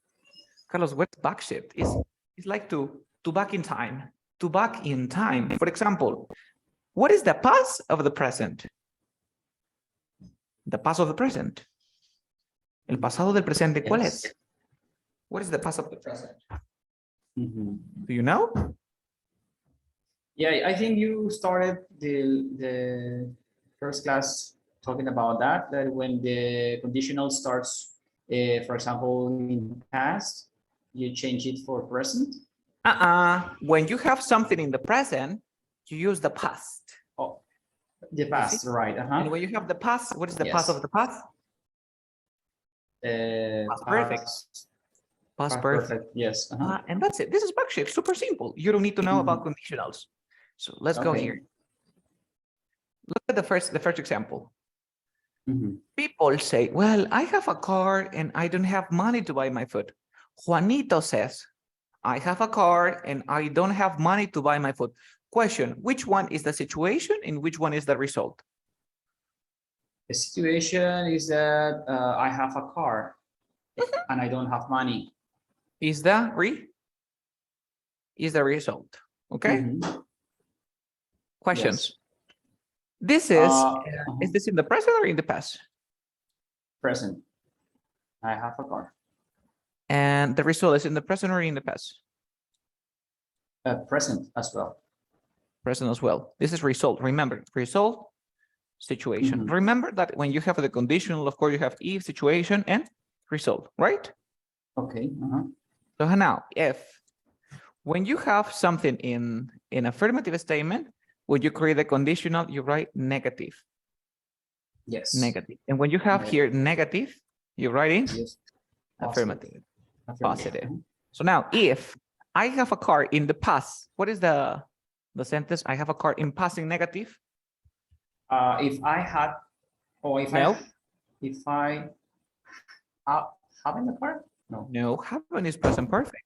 Carlos, what's backshift? It's like to back in time. To back in time. For example, what is the past of the present? The past of the present. El pasado del presente, ¿cuál es? What is the past of the present? Do you know? Yeah, I think you started the first class talking about that when the conditional starts, for example, in past, you change it for present. When you have something in the present, you use the past. Oh, the past, right? And when you have the past, what is the past of the past? Past perfect. Past perfect. Yes. And that's it. This is backshift. Super simple. You don't need to know about conditionals. So let's go here. Look at the first example. People say, well, I have a car and I don't have money to buy my food. Juanito says, I have a car and I don't have money to buy my food. Question, which one is the situation and which one is the result? The situation is that I have a car and I don't have money. Is the result. Okay. Questions. Yes. This is this in the present or in the past? Present. I have a car. And the result is in the present or in the past? Present as well. Present as well. This is result. Remember, result, situation. Remember that when you have the conditional, of course, you have if, situation, and result, right? Okay. So now, if When you have something in affirmative statement, when you create a conditional, you write negative. Yes. Negative. And when you have here negative, you write in Yes. affirmative. Positive. Mhm. So now if I have a car in the past, what is the sentence? I have a car in passing negative? If I had, or if No. I having a car? No. No, haven't is present perfect.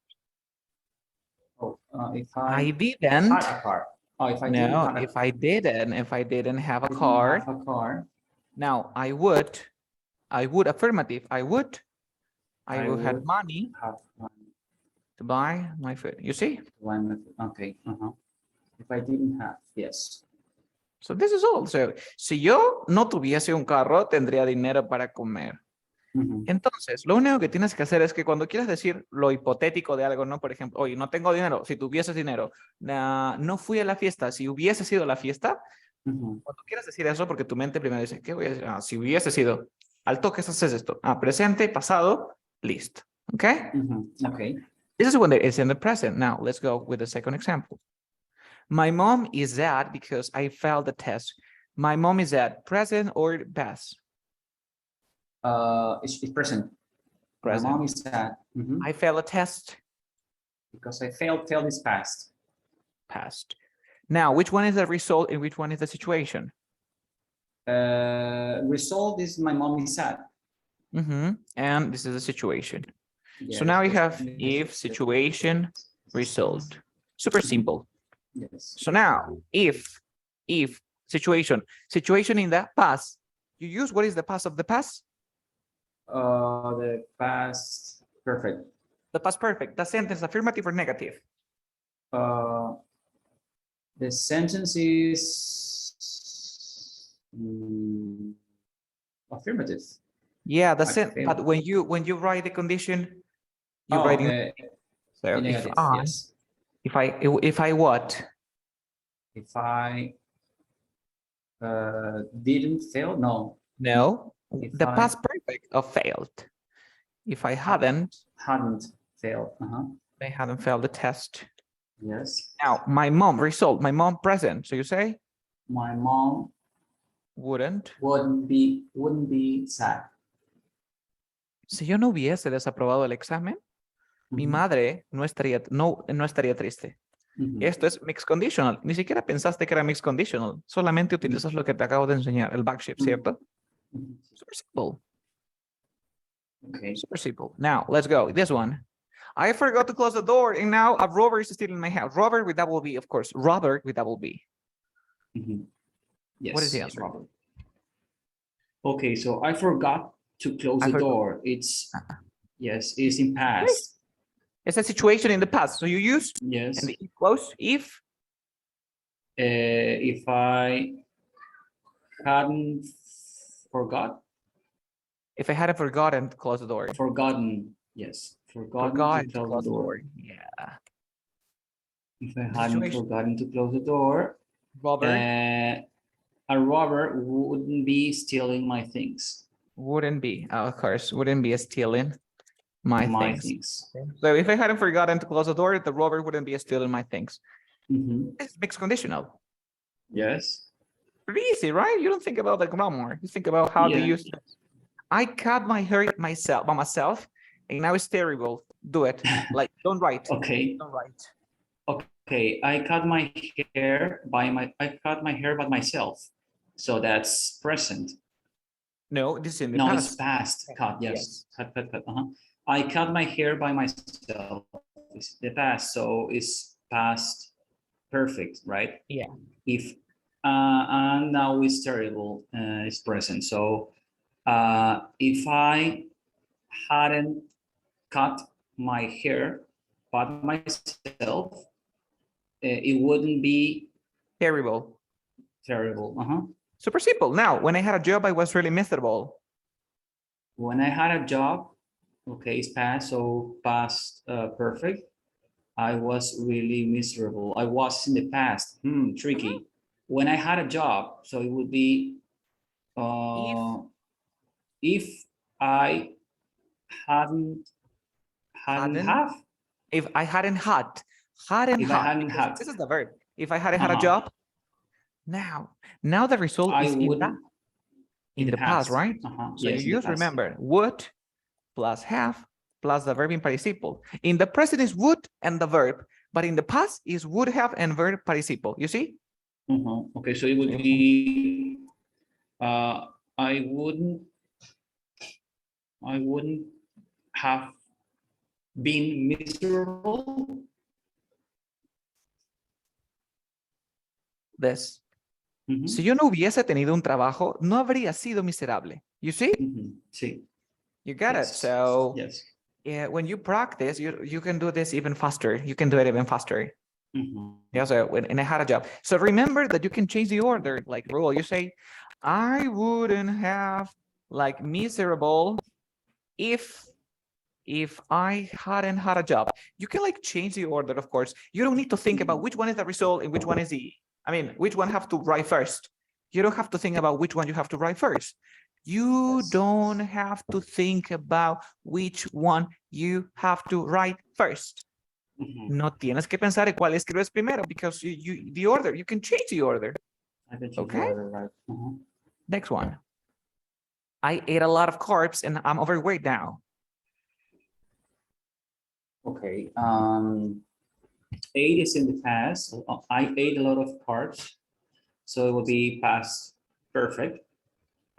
Oh, if I I didn't. had a car. Oh, if I didn't No, have if I didn't have a didn't car. have a car, Now I would affirmative. I would have would money have money to buy my food. You see? Okay. If I didn't have, yes. So this is all. So, si yo no tuviese un carro, tendría dinero para comer. Entonces, lo único que tienes que hacer es que cuando quieras decir lo hipotético de algo, ¿no? Por ejemplo, oye, no tengo dinero. Si tuvieses dinero, no fui a la fiesta. Si hubiese sido la fiesta, cuando quieras decir eso, porque tu mente primero dice, ¿qué voy a decir? Si hubiese sido, al toque haces esto. Presente, pasado, listo. Okay? Okay. This is when it's in the present. Now, let's go with the second example. My mom is sad because I failed the test. My mom is sad, present or past? It's present. Present. My mom is sad. I failed a test. Because I failed is past. Past. Now, which one is the result and which one is the situation? Result is my mom is sad. And this is the situation. Yes, so now we have if, situation, result. Super simple. Yes. So now, if, situation in the past, you use what is the past of the past? The past perfect. The past perfect. The sentence, affirmative or negative? The sentence is affirmative. Yeah, the sentence. But when you write the condition, you write in. So negative, yes. If I what? If I didn't fail, no. No, if the past perfect of failed. If I hadn't failed, I hadn't failed the test. Yes. Now my mom result, my mom present. So you say? My mom wouldn't be sad. Si yo no hubiese desaprobado el examen, mi madre no estaría triste. Esto es mixed conditional. Ni siquiera pensaste que era mixed conditional. Solamente utilizas lo que te acabo de enseñar, el back shift, ¿cierto? Super simple. Okay. Super simple. Now, let's go. This one. I forgot to close the door and now a robber is still in my house. Robber with double B, of course. Robert with double B. Yes. What is the answer? Robert. Okay, so I forgot to close the door. It's yes, it's in past. It's a situation in the past. So you use yes. And the close if I hadn't forgot. If I hadn't forgotten to close the door. Forgotten, yes. Forgotten to close the door. Yeah. If I hadn't forgotten to close the door, Robert. A robber wouldn't be stealing my things. Wouldn't be, of course, wouldn't be stealing my things. So if I hadn't forgotten to close the door, the robber wouldn't be stealing my things. It's mixed conditional. Yes. Pretty easy, right? You don't think about the grammar. You think about how to use it. I cut my hair by myself, and now it's terrible. Do it. Like, don't write. Okay. Don't write. Okay. I cut my hair by myself. So that's present. No, this is in the past. No, it's past. Cut, yes. Cut. I cut my hair by myself. It's the past, so it's past perfect, right? Yeah. If and now it's terrible, it's present. So if I hadn't cut my hair by myself, it wouldn't be terrible. Super simple. Now, when I had a job, I was really miserable. When I had a job, okay, it's past, so past perfect. I was really miserable. I was in the past. Tricky. When I had a job, so it would be if I hadn't if I hadn't had. Hadn't If I had. hadn't Because had, this is the verb. If I hadn't had a job, now the result I is wouldn't in the past, right? So Yes, in you the just past. remember would plus have plus the verb in participle. In the present is would and the verb, but in the past is would have and verb participle. You see? Okay, so it would be I wouldn't have been miserable. This. Si yo no hubiese tenido un trabajo, no habría sido miserable. You see? Sí. You got it. So yes. Yeah, when you practice, you can do this even faster. You can do it even faster. Yeah, so and I had a job. So remember that you can change the order, like rule. You say, I wouldn't have like miserable if I hadn't had a job. You can like change the order, of course. You don't need to think about which one is the result and which one is which one have to write first. You don't have to think about which one you have to write first. You don't have to think about which one you have to write first. No tienes que pensar en cuál escribes primero because the order, you can change the order. I can change Okay. the order, right? Next one. I ate a lot of carbs and I'm overweight now. Okay. Ate is in the past. I ate a lot of carbs, so it will be past perfect.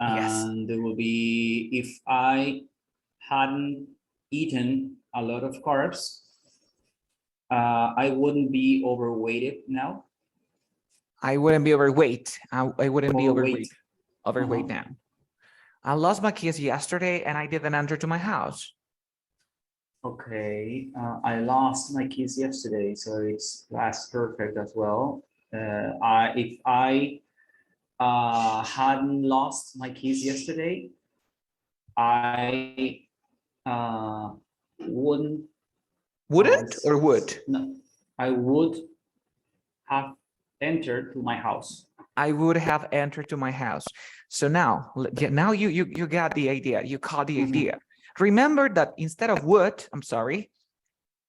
And it will be if I hadn't eaten a lot of carbs, I wouldn't be overweighted now. I wouldn't be overweight. I wouldn't be overweight now. I lost my keys yesterday and I didn't enter to my house. Okay, I lost my keys yesterday, so it's past perfect as well. If I hadn't lost my keys yesterday, I wouldn't. Wouldn't or would? No, I would have entered to my house. I would have entered to my house. So now you got the idea. You caught the idea. Remember that instead of would, I'm sorry,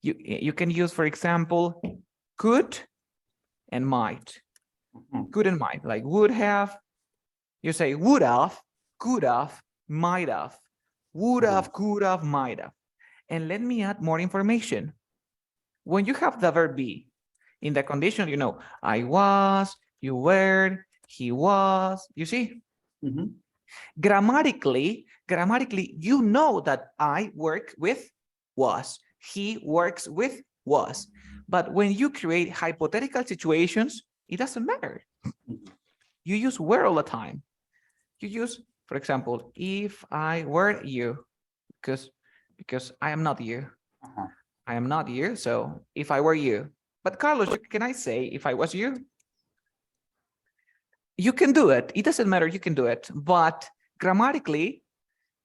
you can use, for example, could and might. Could and might, like would have. You say would have, could have, might have, would have, could have, might have. And let me add more information. When you have the verb be in the condition, you know, I was, you were, he was, you see? Grammatically, you know that I work with was, he works with was. But when you create hypothetical situations, it doesn't matter. You use were all the time. You use, for example, if I were you, because I am not you. I am not you, so if I were you. But Carlos, can I say if I was you? You can do it. It doesn't matter. You can do it. But grammatically,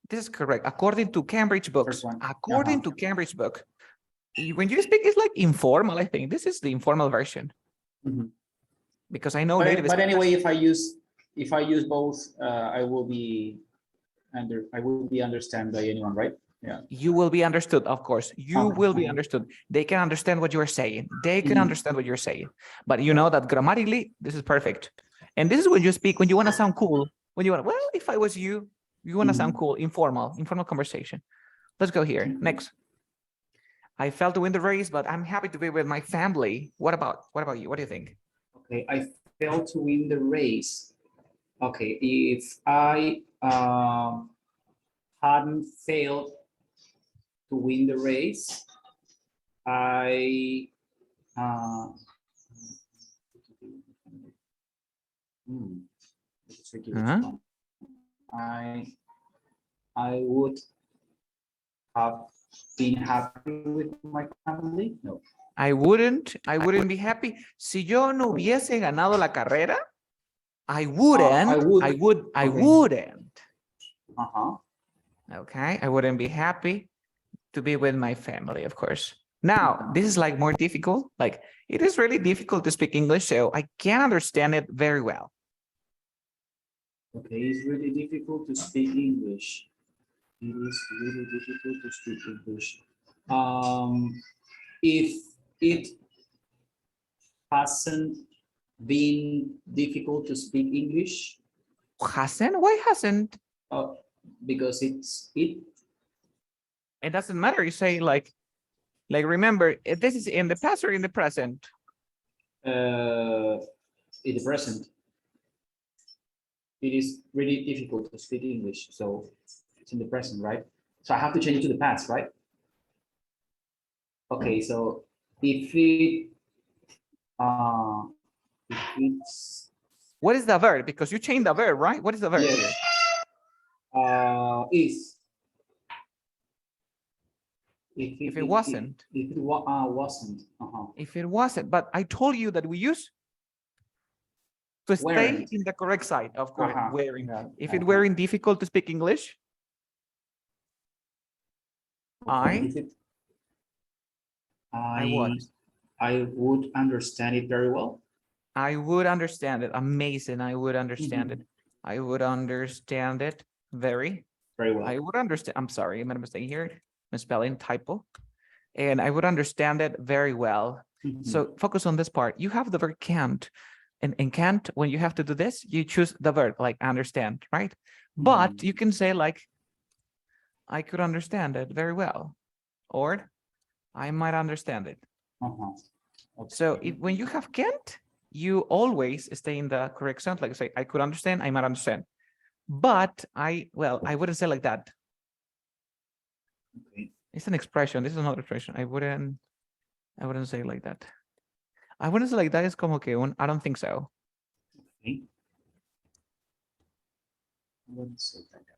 this is correct. According to Cambridge books, according to Cambridge book, when you speak, it's like informal, I think. This is the informal version. Because I know native. But anyway, if I use both, I will be understood by anyone, right? Yeah. You will be understood, of course. You will be understood. They can understand what you are saying. They can understand what you're saying. But you know that grammatically, this is perfect. And this is when you speak, when you want to sound cool, when you want, well, if I was you, you want to sound cool, informal conversation. Let's go here. Next. I failed to win the race, but I'm happy to be with my family. What about you? What do you think? Okay, I failed to win the race. Okay, if I hadn't failed to win the race, I I would have been happy with my family. No. I wouldn't be happy. Si yo no hubiese ganado la carrera, I wouldn't. Okay, I wouldn't be happy to be with my family, of course. Now, this is like more difficult. Like it is really difficult to speak English, so I can't understand it very well. Okay, it's really difficult to speak English. It is really difficult to speak English. If it hasn't been difficult to speak English. Hasn't? Why hasn't? Because it. It doesn't matter. You say like remember, if this is in the past or in the present. In the present. It is really difficult to speak English, so it's in the present, right? So I have to change it to the past, right? Okay, so if it's What is the verb? Because you changed the verb, right? What is the verb yes, here? is If it wasn't. If it wasn't. If it wasn't, but I told you that we use to stay Weren't. in the correct side, of course, wearing. Yeah. If it weren't difficult to speak English, Okay. I would. I would understand it very well. I would understand it. Amazing. I would understand it. I would understand it very well. I would understand. I'm sorry, I made a mistake here. Misspelling, typo. And I would understand it very well. So focus on this part. You have the verb can't. And can't, when you have to do this, you choose the verb like understand, right? But you can say like, I could understand it very well. Or I might understand it. Okay. So when you have can't, you always stay in the correct sound. Like say, I could understand, I might understand. But I wouldn't say like that. Okay. It's an expression. This is another expression. I wouldn't say like that. I wouldn't say like that. It's como que I don't think so. Okay. I wouldn't say like that.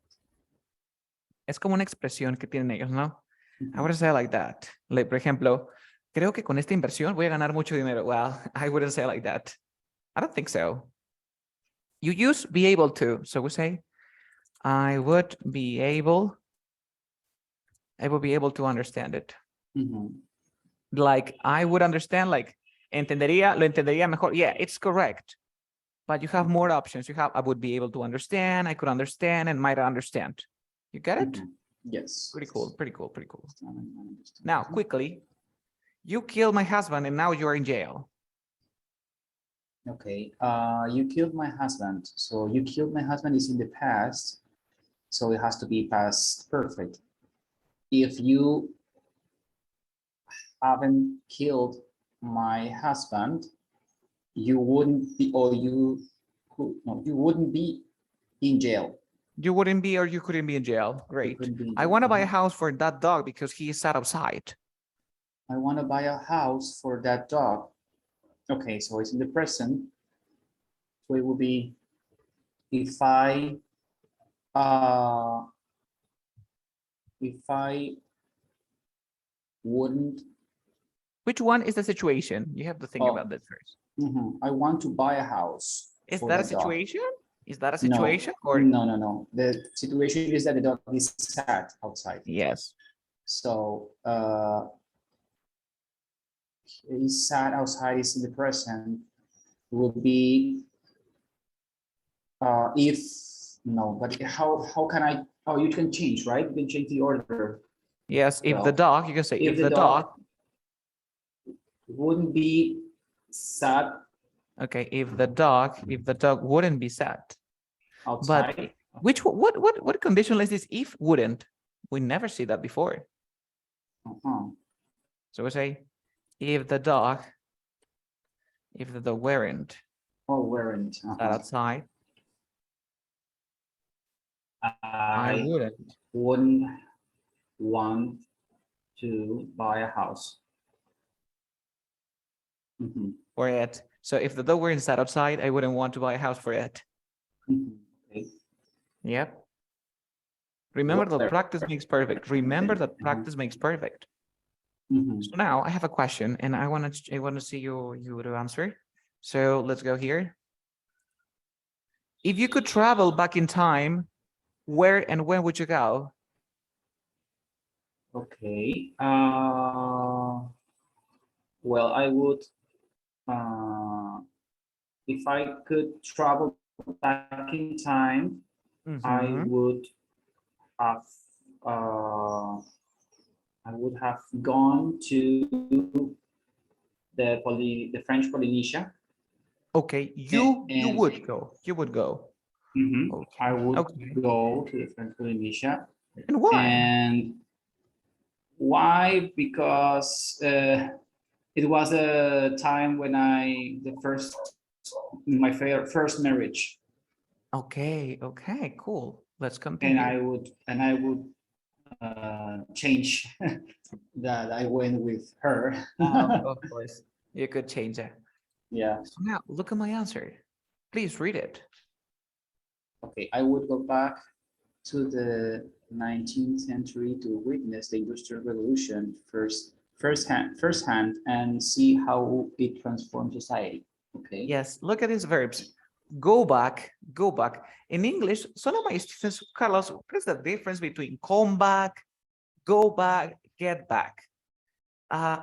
Es como una expresión que tienen ellos, ¿no? I wouldn't say like that. Like, por ejemplo, creo que con esta inversión voy a ganar mucho dinero. Well, I wouldn't say like that. I don't think so. You use be able to. So we say, I would be able to understand it. Like, I would understand, like, lo entendería mejor. Yeah, it's correct. But you have more options. You have, I would be able to understand, I could understand, and might understand. You get it? Yes. Pretty cool. Now, quickly, you killed my husband and now you're in jail. Okay, you killed my husband. So you killed my husband is in the past. So it has to be past perfect. If you haven't killed my husband, you wouldn't be, or you wouldn't be in jail. You wouldn't be, or you couldn't be in jail. Great. I want to buy a house for that dog because he is sat outside. I want to buy a house for that dog. Okay, so it's in the present. So it will be if I wouldn't. Which one is the situation? You have to think about this first. I want to buy a house. Is that a situation? Is that a No. situation? Or no. The situation is that the dog is sat outside. Yes. So he's sat outside is in the present. It will be if no, but how can I? Oh, you can change, right? You can change the order. Yes, if the dog, you can say if the dog wouldn't be sat. Okay, if the dog wouldn't be sat outside. But what condition is this? If wouldn't, we never see that before. So we say if the dog weren't sat outside, I wouldn't want to buy a house. For it. So if the dog weren't sat outside, I wouldn't want to buy a house for it. Okay. Yep. Remember that practice makes perfect. Remember that practice makes perfect. So now I have a question, and I want to see you to answer. So let's go here. If you could travel back in time, where and when would you go? Okay. Well, I would. If I could travel back in time, I would have gone to the French Polynesia. Okay, you And- would go. You would go. Mhm. Okay. I would Okay. go to the French Polynesia. And why? And why? Because it was a time when my first marriage, Okay. Okay. Cool. Let's continue. and I would change that I went with her. Of course, you could change it. Yeah. So now look at my answer. Please read it. Okay, I would go back to the 19th century to witness the Industrial Revolution firsthand and see how it transformed society. Okay. Yes, look at these verbs. Go back, go back. In English, some of my students, Carlos, what is the difference between come back, go back, get back?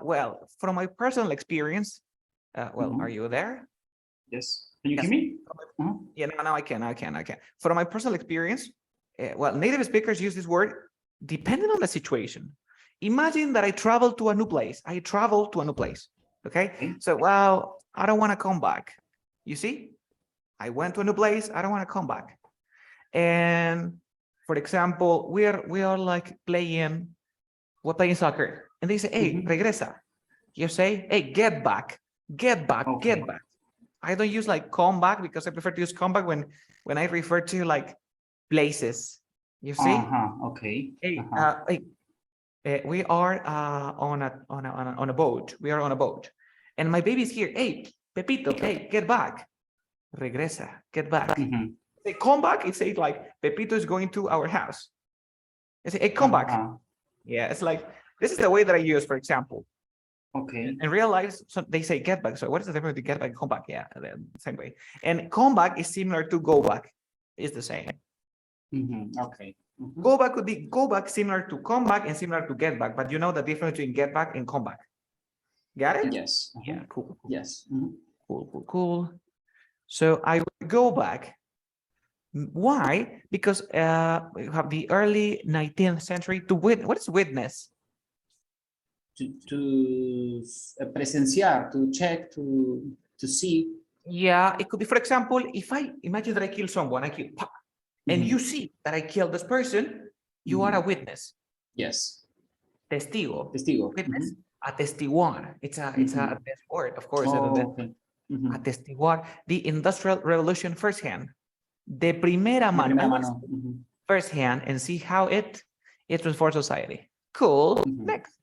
Well, from my personal experience, are you there? Yes. Can you Yes. hear me? Yeah, now I can. From my personal experience, native speakers use this word depending on the situation. Imagine that I travel to a new place. Okay. So, well, I don't want to come back. You see, I went to a new place. I don't want to come back. And for example, we are like we're playing soccer, and they say, "Hey, regresa." You say, "Hey, get back, get back, get back." I don't use like come back because I prefer to use come back when I refer to like places. You see? Okay. Hey, we are on a boat. We are on a boat, and my baby's here. Hey, Pepito, hey, get back. Regresa, get back. Say come back. It says like Pepito is going to our house. I say, hey, come back. Yeah, it's like this is the way that I use, for example. Okay. In real life, so they say get back. So what is the difference between get back and come back? Yeah, the same way. And come back is similar to go back. It's the same. Okay. Go back could be go back similar to come back and similar to get back, but you know the difference between get back and come back. Got it? Yes. Yeah, cool. Yes. Cool. So I will go back. Why? Because we have the early 19th century to witness. What is witness? To presenciar, to check, to see. Yeah, it could be, for example, if I imagine that I kill someone, and you see that I killed this person, you are a witness. Yes. Testigo. Witness. Atestiguar. It's a best word, of course. Okay. Atestiguar the Industrial Revolution firsthand. De primera mano. Firsthand, and see how it transforms society. Cool. Next.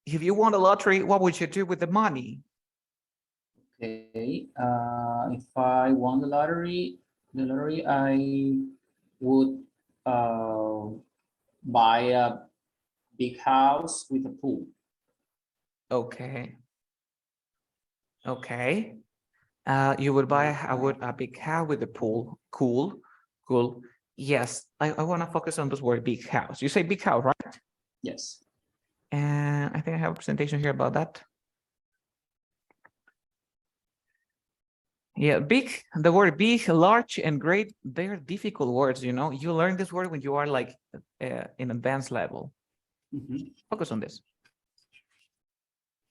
If you won the lottery, what would you do with the money? Okay. If I won the lottery, I would buy a big house with a pool. Okay. You would buy a big house with a pool. Cool. Yes, I want to focus on this word big house. You say big house, right? Yes. And I think I have a presentation here about that. Yeah, big, the word big, large, and great, they're difficult words, you know. You learn this word when you are like in advanced level. Focus on this.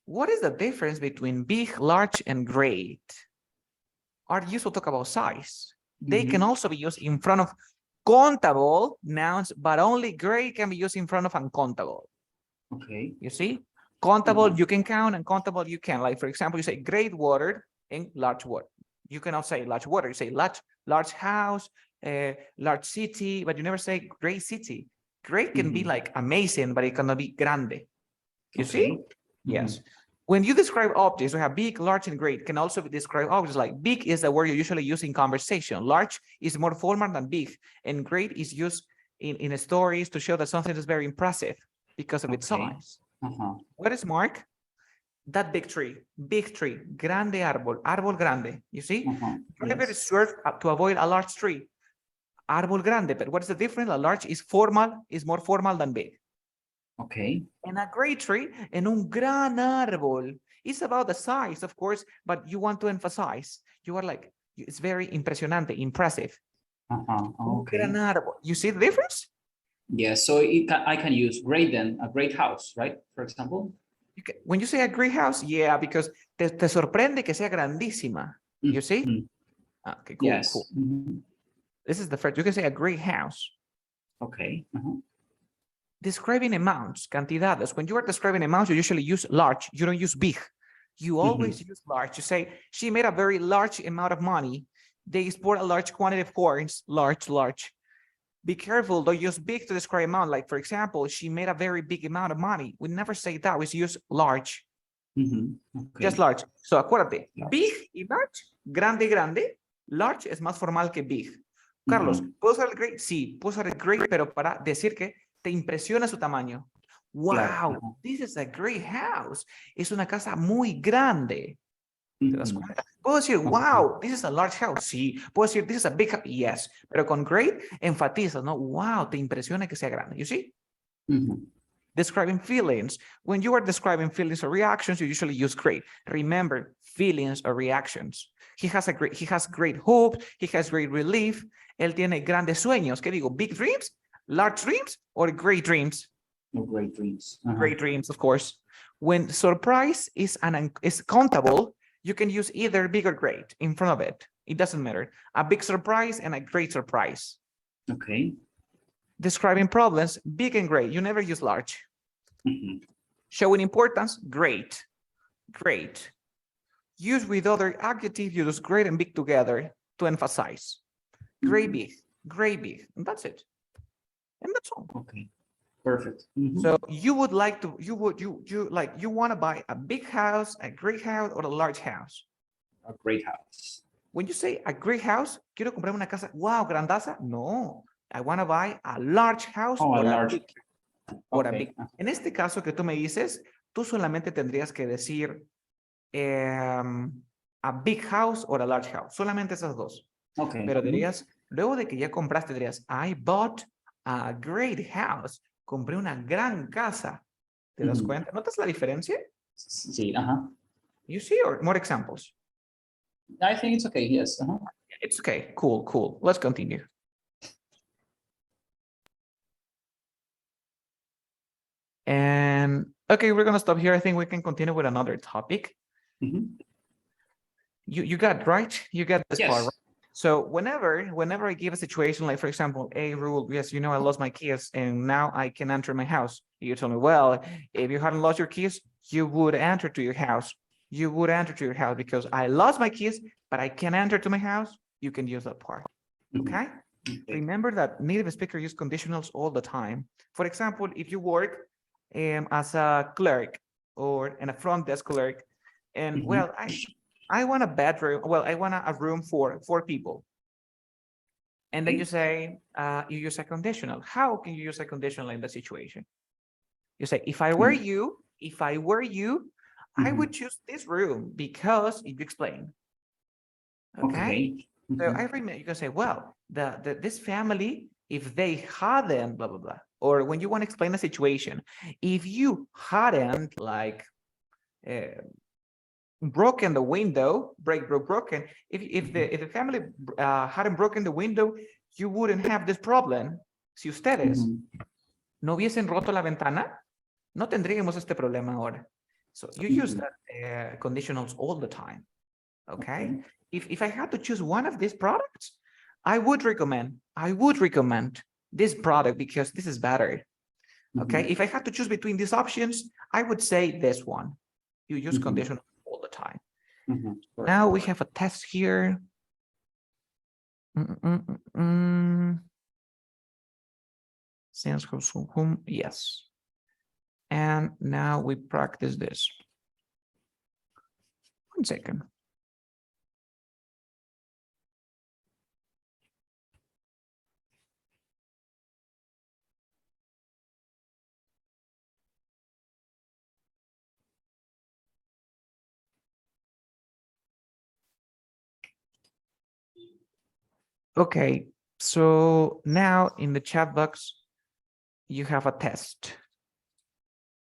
What is the difference between big, large, and great? Are used to talk about size. They can also be used in front of countable nouns, but only great can be used in front of uncountable. Okay. You see? Countable, you can count, and countable, you can. Like, for example, you say great water and large water. You cannot say large water. You say large house, large city, but you never say great city. Great can be like amazing, but it cannot be grande. You see? Yes. When you describe objects, we have big, large, and great. Can also describe objects like big is the word you usually use in conversation. Large is more formal than big, and great is used in stories to show that something is very impressive because of its size. What is Mark? That big tree, grande árbol grande. You see? Very short to avoid a large tree. Árbol grande, but what is the difference? A large is more formal than big. Okay. And a great tree and un gran árbol. It's about the size, of course, but you want to emphasize. You are like, it's very impresionante, impressive. Okay. Un gran árbol. You see the difference? Yeah, so I can use great then, a great house, right? For example. When you say a great house, yeah, because te sorprende que sea grandísima. You see? Okay, cool, Yes. cool. This is the first. You can say a great house. Okay. Describing amounts, cantidades. When you are describing amounts, you usually use large. You don't use big. You always use large. You say, she made a very large amount of money. They export a large quantity of coins. Large, large. Be careful, don't use big to describe amount. Like, for example, she made a very big amount of money. We never say that. We use large. Okay. Just large. So, acuérdate, Large. big y large, grande, grande. Large es más formal que big. Carlos, ¿puedo usar el great? Sí, puedo usar el great, pero para decir que te impresiona su tamaño. Wow, Claro. this is a great house. Es una casa muy grande. ¿Te das cuenta? Puedo decir, wow, this is a large house. Sí. Puedo decir, this is a big house. Yes. Pero con great, enfatiza, ¿no? Wow, te impresiona que sea grande. You see? Describing feelings. When you are describing feelings or reactions, you usually use great. Remember, feelings or reactions. He has great hope. He has great relief. Él tiene grandes sueños. ¿Qué digo? Big dreams, large dreams, or great dreams? No, great dreams. Great dreams, of course. When surprise is countable, you can use either big or great in front of it. It doesn't matter. A big surprise and a great surprise. Okay. Describing problems, big and great. You never use large. Showing importance, great. Great. Use with other adjectives, you use great and big together to emphasize. Great big, and that's it. And that's all. Okay. Perfect. So you would like to, you want to buy a big house, a great house, or a large house? A great house. When you say a great house, quiero comprar una casa, wow, grandaza. No, I want to buy a large house or a big. Or a big. En este caso que tú me dices, tú solamente tendrías que decir a big house or a large house. Solamente esas dos. Okay. Pero dirías, luego de que ya compraste, dirías, I bought a great house. Compré una gran casa. ¿Te das cuenta? ¿Notas la diferencia? Sí, You see, or more examples? I think it's okay, yes. It's okay. Cool, cool. Let's continue. And okay, we're going to stop here. I think we can continue with another topic. You got right? You got this part, right? So whenever I give a situation, like for example, a rule, yes, you know, I lost my keys and now I can enter my house. You tell me, well, if you hadn't lost your keys, you would enter to your house. You would enter to your house because I lost my keys, but I can enter to my house. You can use that part. Okay? Remember that native speakers use conditionals all the time. For example, if you work as a clerk or in a front desk clerk, and well, I want a bedroom. Well, I want a room for 4 people. And then you say, you use a conditional. How can you use a conditional in the situation? You say, if I were you, I would choose this room because you explain. Okay. So I remember you can say, well, this family, if they hadn't, blah, blah, blah. Or when you want to explain a situation, if you hadn't like broken the window, broken. If the family hadn't broken the window, you wouldn't have this problem. Si ustedes no hubiesen roto la ventana, no tendríamos este problema ahora. So you use that conditionals all the time. Okay. If I had to choose one of these products, I would recommend this product because this is better. Okay. If I had to choose between these options, I would say this one. You use conditional all the time. Now we have a test here. Since whom? Yes. And now we practice this. 1 second. Okay, so now in the chat box, you have a test.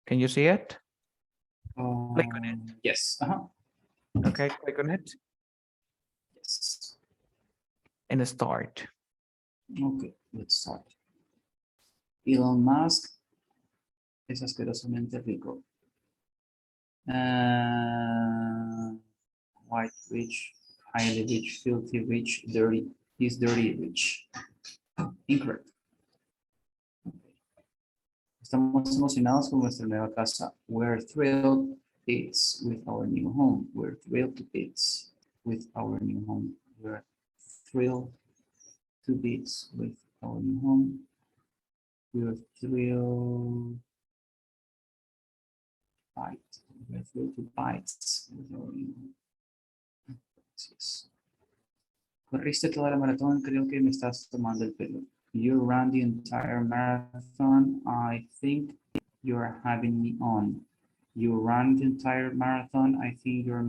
Can you see it? Click on it. Yes. Okay, click on it. Yes. And start. Okay, let's start. Elon Musk es asquerosamente rico. White rich, highly rich, filthy rich, dirty, is dirty rich. Incorrect. Estamos emocionados con nuestra nueva casa. We're thrilled bits with our new home. We're thrilled to bits with our new home. We're thrilled to bits with our new home. We're thrilled bite. We're thrilled to bites with our new home. Yes. Corriste toda la maratón, creo que me estás tomando el pelo. You ran the entire marathon. I think you're having me on. You ran the entire marathon. I think you're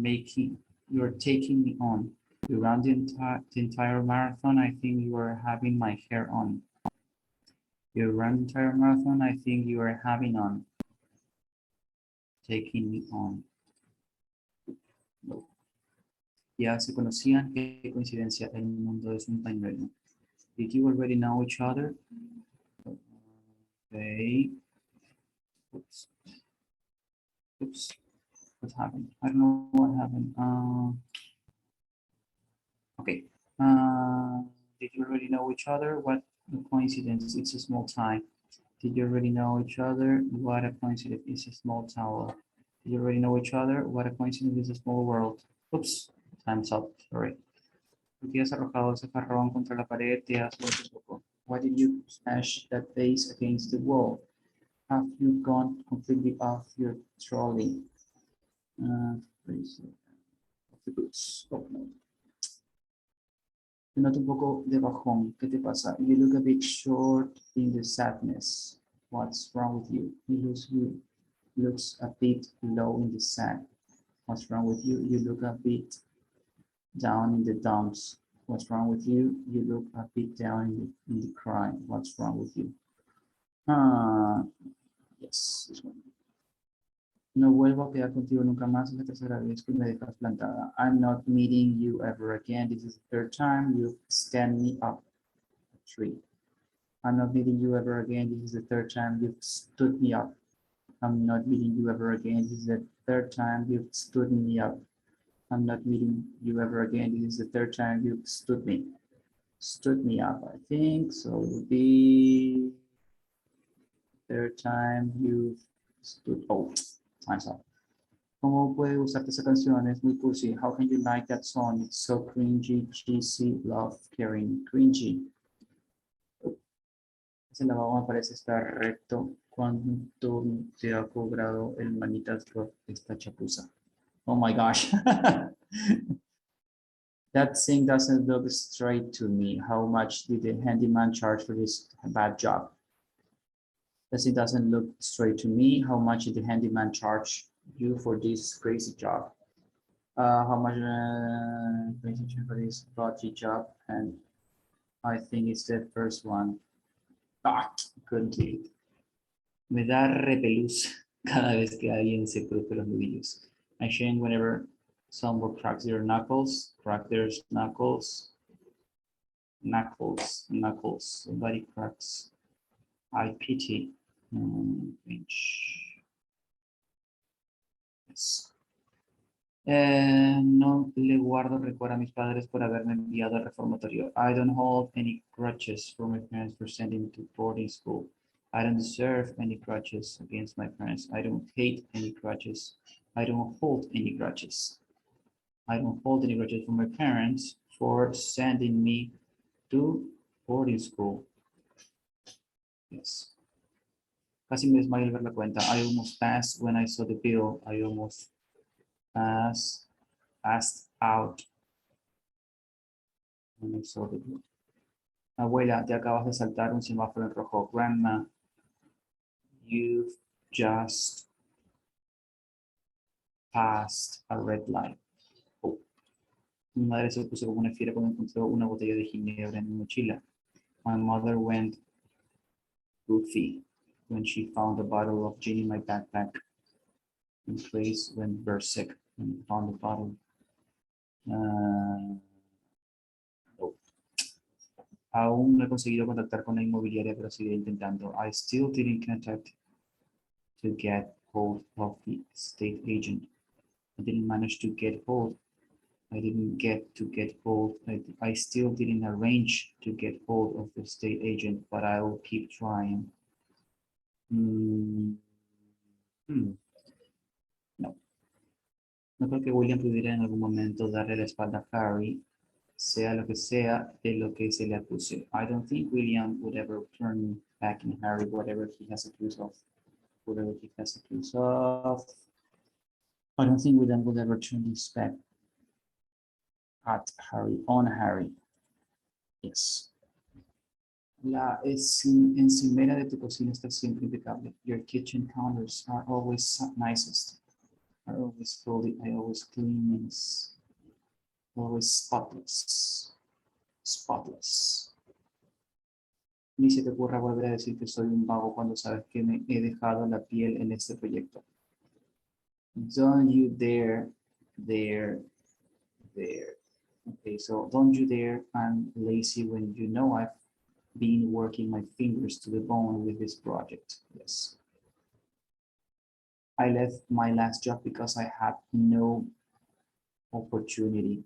taking me on. You ran the entire marathon. I think you are having my hair on. You ran the entire marathon. I think you are having on. Taking me on. No. Ya se conocían, qué coincidencia, el mundo es un pañuelo. Did you already know each other? Okay. Oops. Oops. What happened? I don't know what happened. Okay. Did you already know each other? What a coincidence. It's a small time. Did you already know each other? What a coincidence. It's a small tower. Did you already know each other? What a coincidence. It's a small world. Oops. Time's up. Sorry. ¿Por qué has arrojado ese jarrón contra la pared? Te has vuelto loco. Why did you smash that vase against the wall? Have you gone completely off your trolley? The boots. Oh, no. Te noto un poco de bajón. ¿Qué te pasa? You look a bit short in the sadness. What's wrong with you? You looks a bit low in the sad. What's wrong with you? You look a bit down in the dumps. What's wrong with you? You look a bit down in the crying. What's wrong with you? Yes, this one. No vuelvo a quedar contigo nunca más. Es la tercera vez que me dejas plantada. I'm not meeting you ever again. This is the third time you've stand me up a tree. I'm not meeting you ever again. This is the third time you've stood me up. I'm not meeting you ever again. This is the third time you've stood me up. I'm not meeting you ever again. This is the third time you've stood me up, I think. So it would be third time you've stood. Oh, time's up. ¿Cómo puede gustarte esa canción? Es muy cursi. How can you like that song? It's so cringy, cheesy, love, caring, cringy. Ese lavabo me parece estar recto. ¿Cuánto te ha cobrado el manitas por esta chapuza? Oh my gosh. That thing doesn't look straight to me. How much did the handyman charge for this bad job? That thing doesn't look straight to me. How much did the handyman charge you for this crazy job? How much for this dodgy job? And I think it's the first one. Couldn't do it. Me da repelús cada vez que alguien se cruza los nudillos. I shame whenever someone cracks their knuckles, knuckles. Somebody cracks. I pity. Yes. No le guardo recuerdo a mis padres por haberme enviado al reformatorio. I don't hold any grudges for my parents for sending me to boarding school. I don't deserve any grudges against my parents. I don't hate any grudges. I don't hold any grudges. I don't hold any grudges from my parents for sending me to boarding school. Yes. Casi me desmayo al ver la cuenta. I almost passed when I saw the bill. I almost passed out when I saw the bill. Abuela, te acabas de saltar un semáforo en rojo. Grandma, you've just passed a red light. Oh. Mi madre se puso como una fiera cuando encontró una botella de ginebra en mi mochila. My mother went goofy when she found a bottle of gin in my backpack. And Grace went berserk when found the bottle. Oh. Aún no he conseguido contactar con la inmobiliaria, pero seguiré intentando. I still didn't contact to get hold of the state agent. I didn't manage to get hold. I didn't get to get hold. I still didn't arrange to get hold of the state agent, but I will keep trying. No. No creo que William pudiera en algún momento darle la espalda a Harry, sea lo que sea de lo que se le acuse. I don't think William would ever turn back in Harry, whatever he has accused of. Whatever he has accused of. I don't think William would ever turn his back at Harry, on Harry. Yes. La encimera de tu cocina está siempre impecable. Your kitchen counters are always nicest. Are always folded. I always clean. Always spotless. Spotless. Ni se te ocurra volver a decir que soy un vago cuando sabes que me he dejado la piel en este proyecto. Don't you dare. Okay, so don't you dare. I'm lazy when you know I've been working my fingers to the bone with this project. Yes. I left my last job because I had no opportunity.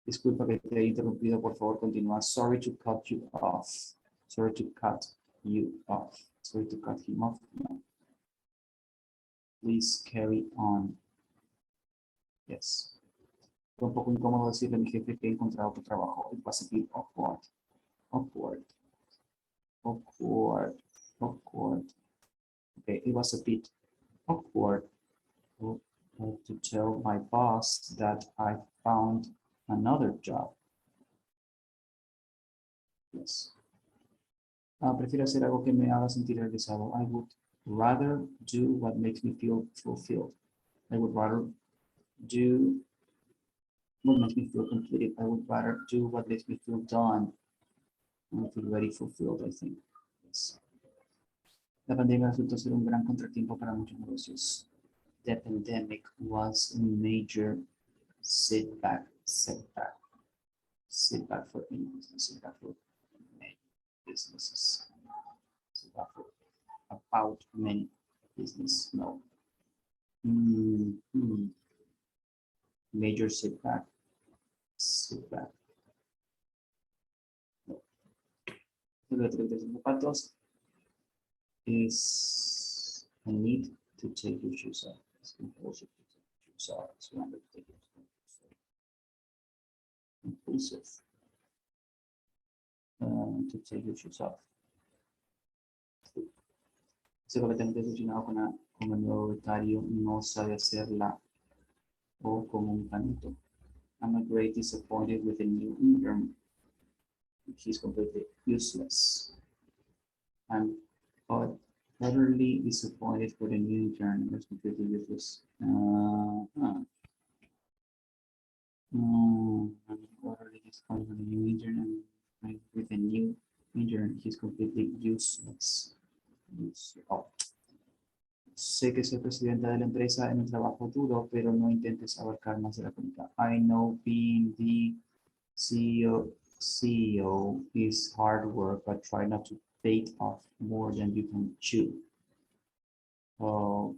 Disculpa que te he interrumpido, por favor, continúa. Sorry to cut you off. Sorry to cut you off. Sorry to cut him off. No. Please carry on. Yes. Fue un poco incómodo decirle a mi jefe que he encontrado otro trabajo. It was a bit awkward. Awkward. Awkward. Awkward. Okay, it was a bit awkward to tell my boss that I found another job. Yes. Prefiero hacer algo que me haga sentir realizado. I would rather do what makes me feel fulfilled. I would rather do what makes me feel completed. I would rather do what makes me feel done. I feel very fulfilled, I think. Yes. La pandemia resultó ser un gran contratiempo para muchos negocios. The pandemic was a major setback for any business, setback for many businesses, setback for about many business. No. Major setback. No. Zapatos is a need to take your shoes off. It's compulsive to take your shoes off. It's random to take your shoes off. Impulsive to take your shoes off. Estoy completamente decepcionado con el nuevo becario, no sabe hacerla o como un panito. I'm a great disappointed with the new intern. He's completely useless. I'm utterly disappointed for the new intern. That's completely useless. I'm utterly disappointed for the new intern. And with the new intern, he's completely useless. Oh. Sé que soy presidenta de la empresa en un trabajo duro, pero no intentes abarcar más de la cuenta. I know being the CEO is hard work, but try not to bite off more than you can chew.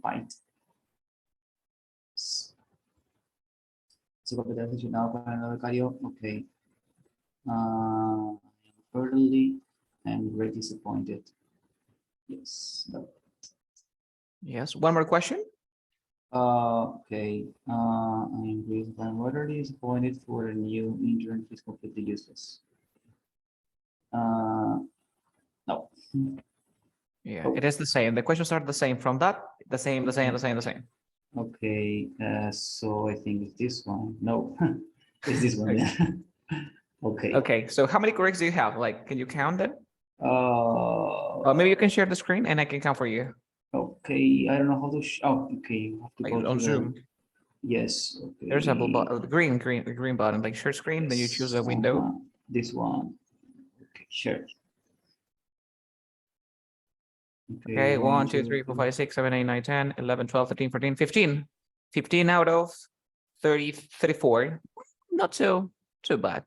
Bite. Se completamente decepcionado con el nuevo becario. Okay. Early and very disappointed. Yes. No. Yes. One more question. Okay. I'm utterly disappointed for a new intern. He's completely useless. No. Yeah, Oh. it is the same. The questions are the same from that. The same. Okay. So I think it's this one. No, it's this one. Yeah. Okay. Okay. So how many corrects do you have? Like, can you count them? Maybe you can share the screen and I can count for you. Okay. I don't know how to. Okay. You have to Like go on to Zoom. Yes. Okay. There's a green button, like share screen. Yes. Then you choose a window. This one. Okay. Share. Okay, 1, 2, 3, 4, 5, 6, 7, 8, 9, 10, 11, 12, 13, 14, 15. 15 out of 30, 34. Not so bad.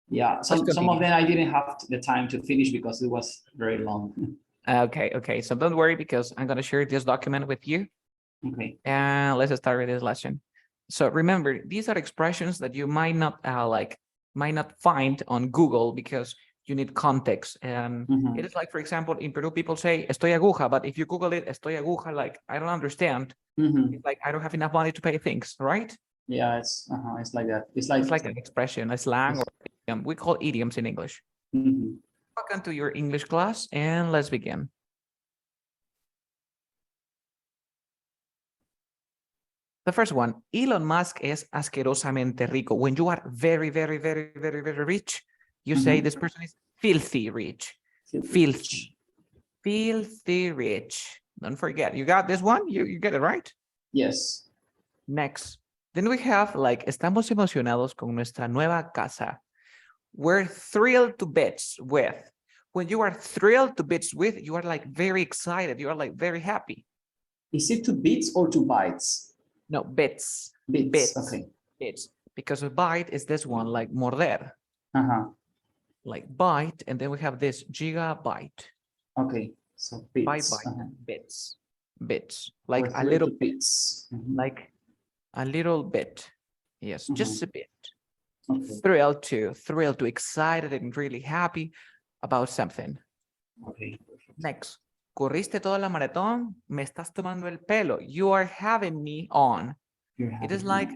Yeah, some of them I didn't have the time to finish because it was very long. Okay. So don't worry because I'm going to share this document with you. Okay. And let's start with this lesson. So remember, these are expressions that you might not find on Google because you need context. And it is like, for example, in Peru, people say estoy aguja, but if you Google it, estoy aguja, like I don't understand. It's like I don't have enough money to pay things, right? Yeah, it's like that. It's Like an expression, a slang, or idiom. We call idioms in English. Welcome to your English class, and let's begin. The first one, Elon Musk es asquerosamente rico. When you are very, very, very, very, very rich, you say this person is filthy rich. Filthy. Filthy rich. Don't forget. You got this one? You get it right? Yes. Next. Then we have like, estamos emocionados con nuestra nueva casa. We're thrilled to bits with. When you are thrilled to bits with, you are like very excited. You are like very happy. Is it 2 bits or 2 bytes? No, bits. Bits. Okay. Bits. Because a byte is this one, like morder. Like byte, and then we have this gigabyte. Okay. So bits. Bits. Bits. Like or a little bits. Like a little bit. Yes, just a bit. Okay. Thrilled to, excited and really happy about something. Okay. Next. Corriste toda la maratón, me estás tomando el pelo. You are having me on. It is like,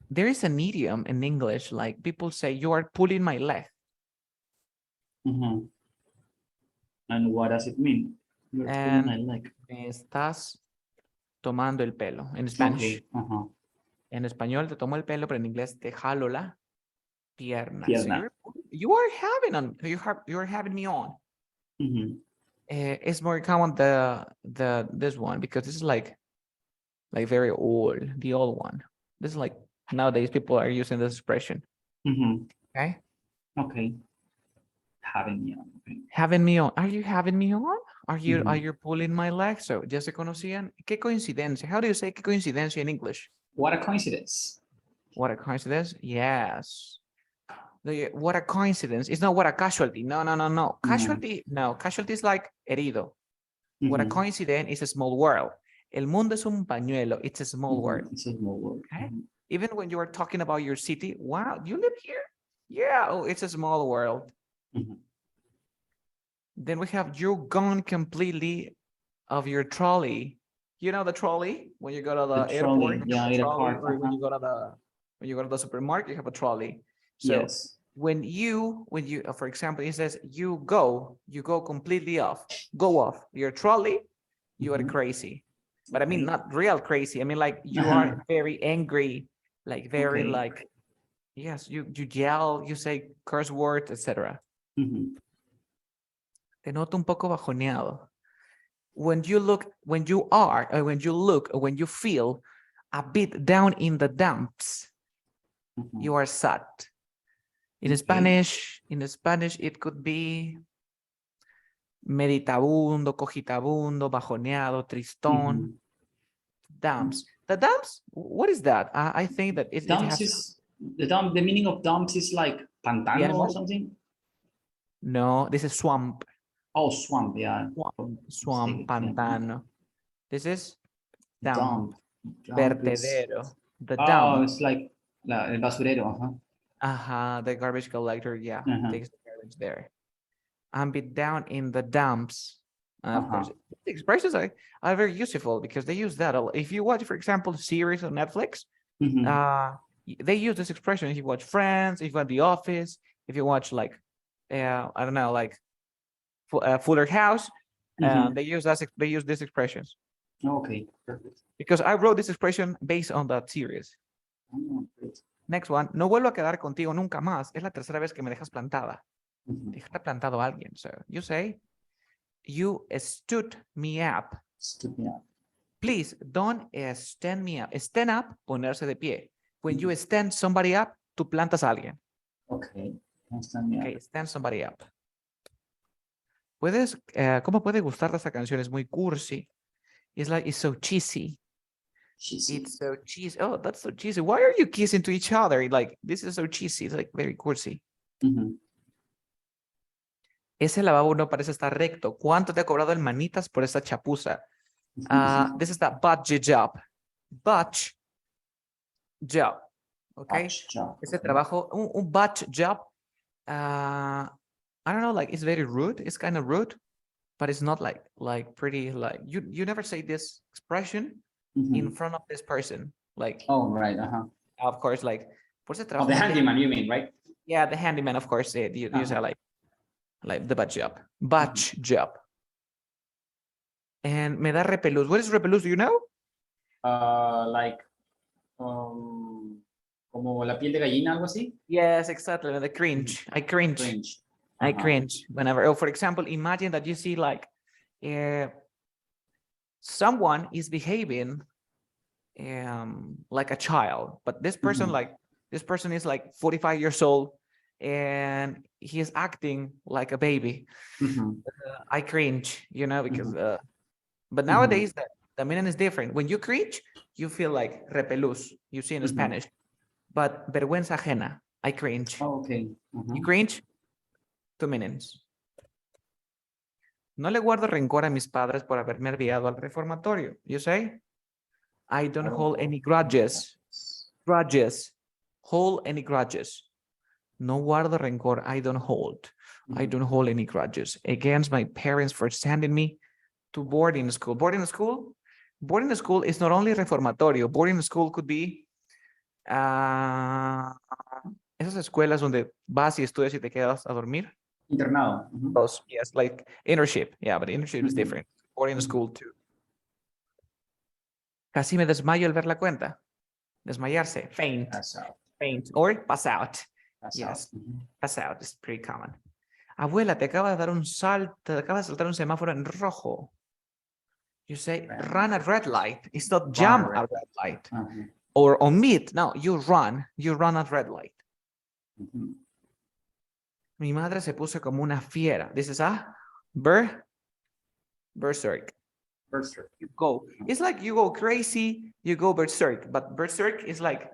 there is an idiom in English, like people say, you are pulling my leg. And what does it mean? You're pulling my leg. Me estás tomando el pelo, en Spanish. Okay. En español te tomo el pelo, pero en inglés te jalo la pierna. Pierna. So you are having me on. It's more common this one because this is like very old, the old one. This is like nowadays people are using this expression. Okay. Okay. Having me on. Okay. Having me on. Are you having me on? Are you pulling my leg? So ya se conocían. Qué coincidencia. How do you say qué coincidencia in English? What a coincidence. What a coincidence. Yes. What a coincidence. It's not what a casualty. No. Casualty, no. Casualty is like herido. What a coincidence is a small world. El mundo es un pañuelo. It's a small world. It's a small world. Okay? Even when you are talking about your city, wow, you live here? Yeah, oh, it's a small world. Then we have you gone completely of your trolley. You know the trolley? When you go to the airport, yeah, trolley, or when you go to the supermarket, you have a trolley. So yes. when you, for example, it says you go completely off, go off your trolley, you are crazy. But I mean, not real crazy. I mean, like you are very angry, like very like, yes, you yell, you say curse words, etc. Te noto un poco bajoneado. When you look, when you feel a bit down in the dumps, you are sad. In Spanish, it could be meditabundo, cogitabundo, bajoneado, tristón, dumps. The dumps, what is that? I think that it dumps has... is the meaning of dumps is like pantano or something. No, this is swamp. Oh, swamp, yeah. Swamp, pantano. This is dump. Vertedero. The dump. Oh, it's like el basurero. The garbage collector, yeah, takes the garbage there. And be down in the dumps. Of course, the expressions are very useful because they use that. If you watch, for example, series on Netflix, they use this expression. If you watch Friends, if you watch The Office, if you watch like, I don't know, like Fuller House, they use these expressions. Okay, perfect. Because I wrote this expression based on that series. Next one, no vuelvo a quedar contigo nunca más. Es la tercera vez que me dejas plantada. Dejar plantado a alguien. So you say, you stood me up. Stood me up. Please don't stand me up. Stand up, ponerse de pie. When you stand somebody up, tú plantas a alguien. Okay, stand me up. Okay, stand somebody up. ¿Cómo puede gustarte esta canción? Es muy cursi. It's like, it's so cheesy. It's so cheesy. Oh, that's so cheesy. Why are you kissing to each other? Like, this is so cheesy. It's like very cursi. Ese lavabo no parece estar recto. ¿Cuánto te ha cobrado el manitas por esta chapuza? This is the budget job. Batch job. Okay. Batch job, Ese okay. trabajo, un batch job. I don't know, like it's very rude. It's kind of rude, but it's not like pretty like you never say this expression in front of this person. Like, oh, right. of course, like, por ese Oh, trabajo the no te- handyman, you mean, right? Yeah, the handyman, of course. You say like the batch job. Batch job. And me da repelús. What is repelús? Do you know? Like, como la piel de gallina, algo así. Yes, exactly. The cringe. I cringe. Cringe. I cringe whenever. Oh, for example, imagine that you see like someone is behaving like a child, but this person is like 45 years old and he is acting like a baby. I cringe, you know, because but nowadays the meaning is different. When you cringe, you feel like repelús, you see in Spanish, but vergüenza ajena. I cringe. Oh, okay. You cringe, 2 meanings. No le guardo rencor a mis padres por haberme enviado al reformatorio. You say? I don't hold any grudges. Grudges. Hold any grudges. No guardo rencor. I don't hold. I don't hold any grudges against my parents for sending me to boarding school. Boarding school? Boarding school is not only reformatorio. Boarding school could be esas escuelas donde vas y estudias y te quedas a dormir. Internado. Those, yes, like internship. Yeah, but internship is different. Boarding school too. Casi me desmayo al ver la cuenta. Desmayarse. Faint. Pass out. Faint. Or pass out. Pass Yes. out. Pass out is pretty common. Abuela, te acaba de dar un salto, te acaba de saltar un semáforo en rojo. You say run a red light. It's not jump a red light. Or omit. No, you run a red light. Mi madre se puso como una fiera. This is a berserk. Berserk. You go. It's like you go crazy, you go berserk, but berserk is like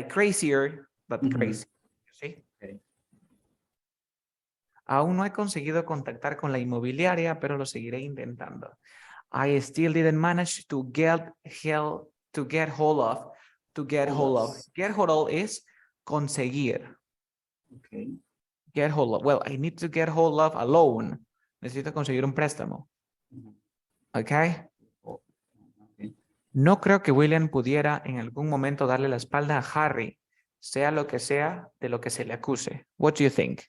crazier, but crazy. ¿Sí? Okay. Aún no he conseguido contactar con la inmobiliaria, pero lo seguiré intentando. I still didn't manage to get hold of. Get hold of is conseguir. Okay. Get hold of. Well, I need to get hold of a loan. Necesito conseguir un préstamo. Okay. No creo que William pudiera en algún momento darle la espalda a Harry, sea lo que sea de lo que se le acuse. What do you think?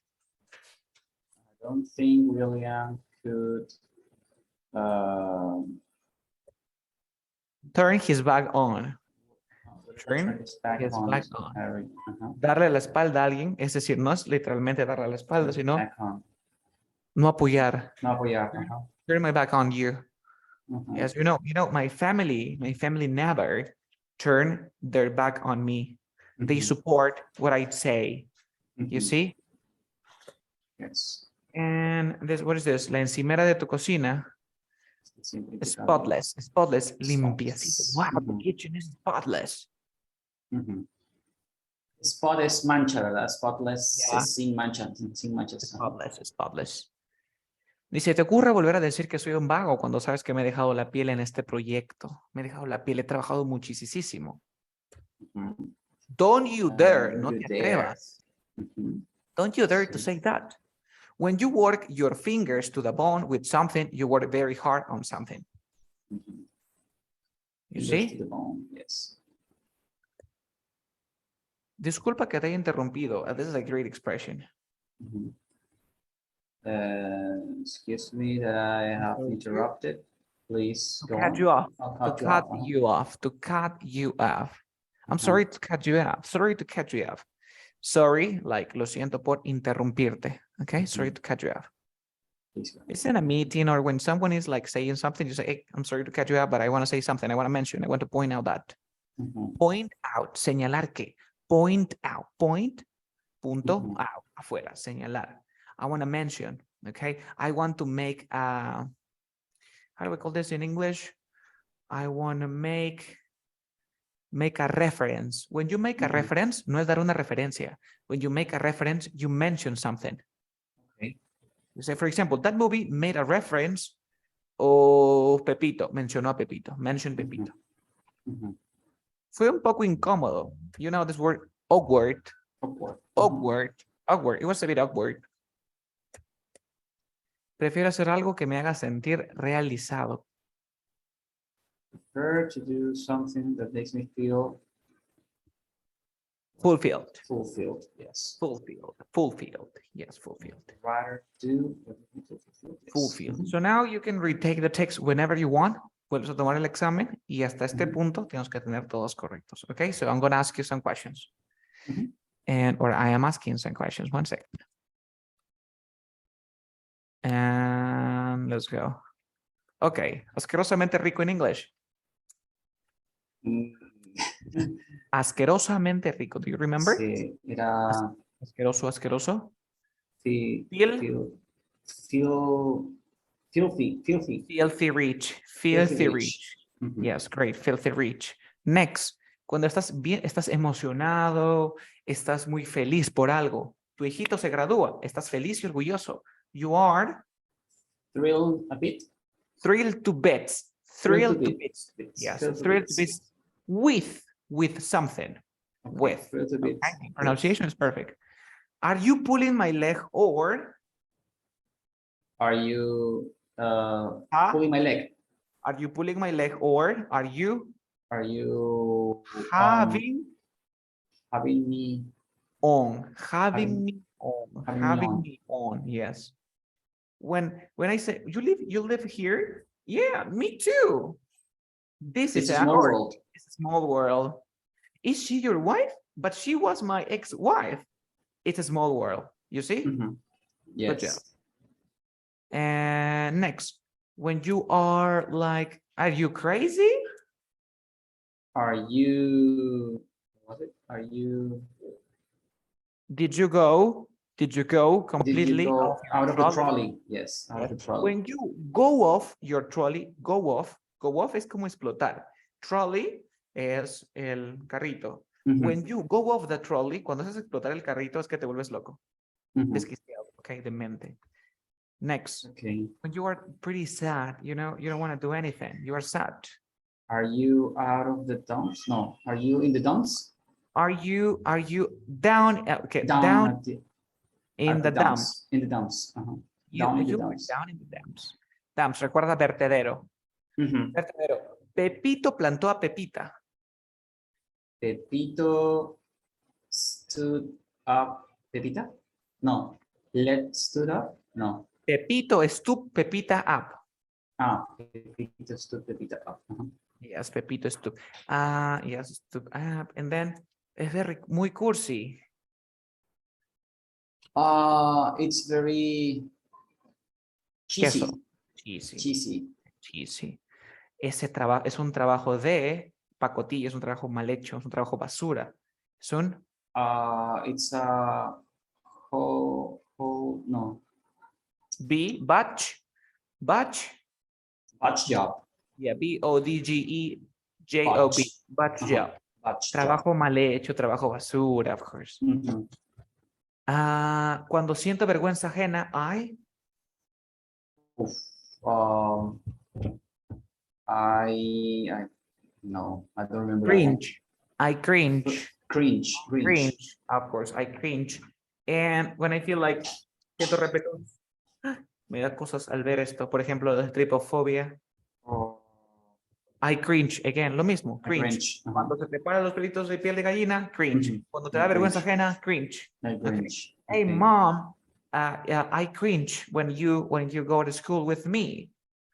I don't think William could Turn his back on. Turn his back his on back on. Harry. Darle la espalda a alguien, es decir, no es literalmente darle la espalda, sino Back on. no apoyar. No apoyar. Turn my back on you. Yes, you know, my family never turn their back on me. They support what I say. You see? Yes. And this, what is this? La encimera de tu cocina. Spotless. Spotless. Limpiecito. Wow, the kitchen is spotless. Spot es mancha, ¿verdad? Spotless Yeah. es sin mancha, sin manchas. Spotless. Spotless. Dice, ¿te ocurre volver a decir que soy un vago cuando sabes que me he dejado la piel en este proyecto? Me he dejado la piel, he trabajado muchísimo. Don't you dare, no te atrevas. Don't you dare to say that. When you work your fingers to the bone with something, you work very hard on something. You see? Yes. Disculpa que te haya interrumpido. This is a great expression. Excuse me that I have interrupted. Please To go cut on. you off. I'll To cut you off. To cut you off. I'm sorry to cut you off. Sorry to cut you off. Sorry, like, lo siento por interrumpirte. Okay, sorry to cut you off. It's in a meeting or when someone is like saying something, you say, hey, I'm sorry to cut you off, but I want to say something. I want to mention, I want to point out that. Point out, señalar que. Point out, point, punto, out, afuera, señalar. I want to mention, okay? I want to make a, how do we call this in English? I want to make a reference. When you make a reference, no es dar una referencia. When you make a reference, you mention something. Okay. You say, for example, that movie made a reference of Pepito, mencionó a Pepito, mentioned Pepito. Fue un poco incómodo. You know this word awkward. Awkward. It was a bit awkward. Prefiero hacer algo que me haga sentir realizado. Prefer to do something that makes me feel Fulfilled. fulfilled. Yes. Fulfilled. Yes, fulfilled. Rather do Fulfilled. So now you can retake the text whenever you want. Puedes tomar el examen y hasta este punto tenemos que tener todos correctos. Okay, so I'm going to ask you some questions. Or I am asking some questions. 1 second. And let's go. Okay, asquerosamente rico in English. Asquerosamente rico. Do you remember? Sí, era Asqueroso. filthy rich. Mhm. Yes, great. Filthy rich. Next, cuando estás bien, estás emocionado, estás muy feliz por algo. Tu hijito se gradúa, estás feliz y orgulloso. You are Thrilled a bit. thrilled to bits. Thrilled to bits. Yes, thrilled to bits with something. Okay. With. Thrilled a bit. Okay. Pronunciation is perfect. Are you pulling my leg or? Are you pulling my leg? Are you pulling my leg or are you having me on? Having Me on. having Me on. Yes. When I say you live here? Yeah, me too. This is a small world. It's a small world. Is she your wife? But she was my ex-wife. It's a small world. You see? Yes. Good job. And next, when you are like, are you crazy? Are you Did you go completely out of the trolley? Yes, out of the trolley. When you go off your trolley, go off es como explotar. Trolley es el carrito. When you go off the trolley, cuando haces explotar el carrito es que te vuelves loco. Desquiciado, okay, demente. Next, okay. When you are pretty sad, you know, you don't want to do anything. You are sad. Are you out of the dumps? No. Are you in the dumps? Are you down? Okay, down in the dumps. In the dumps. Down in the dumps. Dumps, recuerda vertedero. Vertedero. Pepito plantó a Pepita. Pepito stood up. Pepita? No. Stood up? No. Pepito stood Pepita up. Pepito stood Pepita up. Yes, Pepito stood. Yes, stood up. And then es muy cursi. It's very cheesy. Cheesy. Ese trabajo es un trabajo de pacotilla, es un trabajo mal hecho, es un trabajo basura. Son it's a no. Batch job. Yeah, BODGEJOB. Batch job. Trabajo mal hecho, trabajo basura, of course. Cuando siento vergüenza ajena, no, I don't remember. Cringe. I cringe. Cringe. Of course, I cringe. And when I feel like siento repetición, me da cosas al ver esto. Por ejemplo, la tripofobia. I cringe. Again, lo mismo. Cringe. Cuando se te paran los pelitos de piel de gallina, cringe. Cuando te da vergüenza ajena, cringe. Okay. Hey, mom, I cringe when you go to school with me.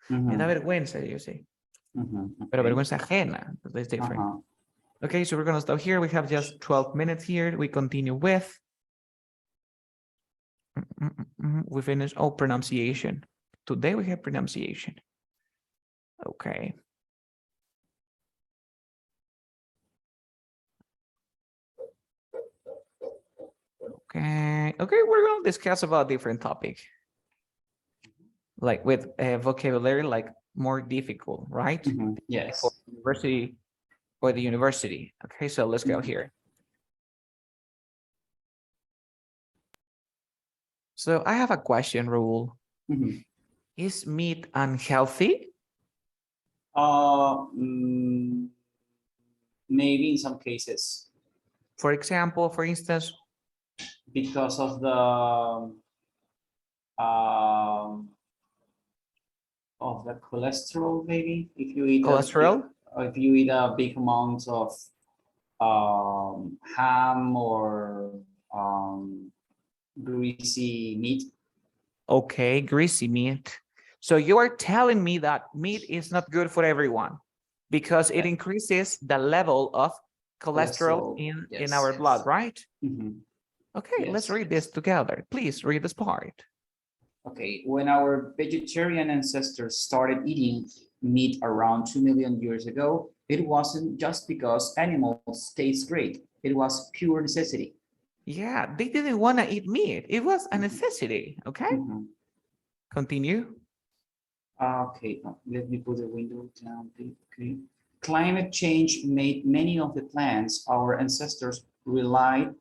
Me da vergüenza, you see. Pero vergüenza ajena. That's different. Okay, so we're going to stop here. We have just 12 minutes here. We continue with. We finish. Pronunciation. Today we have pronunciation. Okay. Okay, we're going to discuss about different topic. Like with vocabulary, like more difficult, right? Yes. For the university. Okay, so let's go here. So I have a question, Raul. Mhm. Is meat unhealthy? Maybe in some cases, For example, for instance, because um, of the cholesterol, maybe if you eat cholesterol? if you eat a big amount of ham or greasy meat. Okay, greasy meat. So you are telling me that meat is not good for everyone because it increases the level of cholesterol in our blood, right? Mhm. Okay, let's Yes. read this together. Please read this part. Okay, when our vegetarian ancestors started eating meat around 2 million years ago, it wasn't just because animals taste great. It was pure necessity. Yeah, they didn't want to eat meat. It was a necessity. Okay, Mhm. continue. Okay, let me put the window down. Okay. Climate change made many of the plants our ancestors relied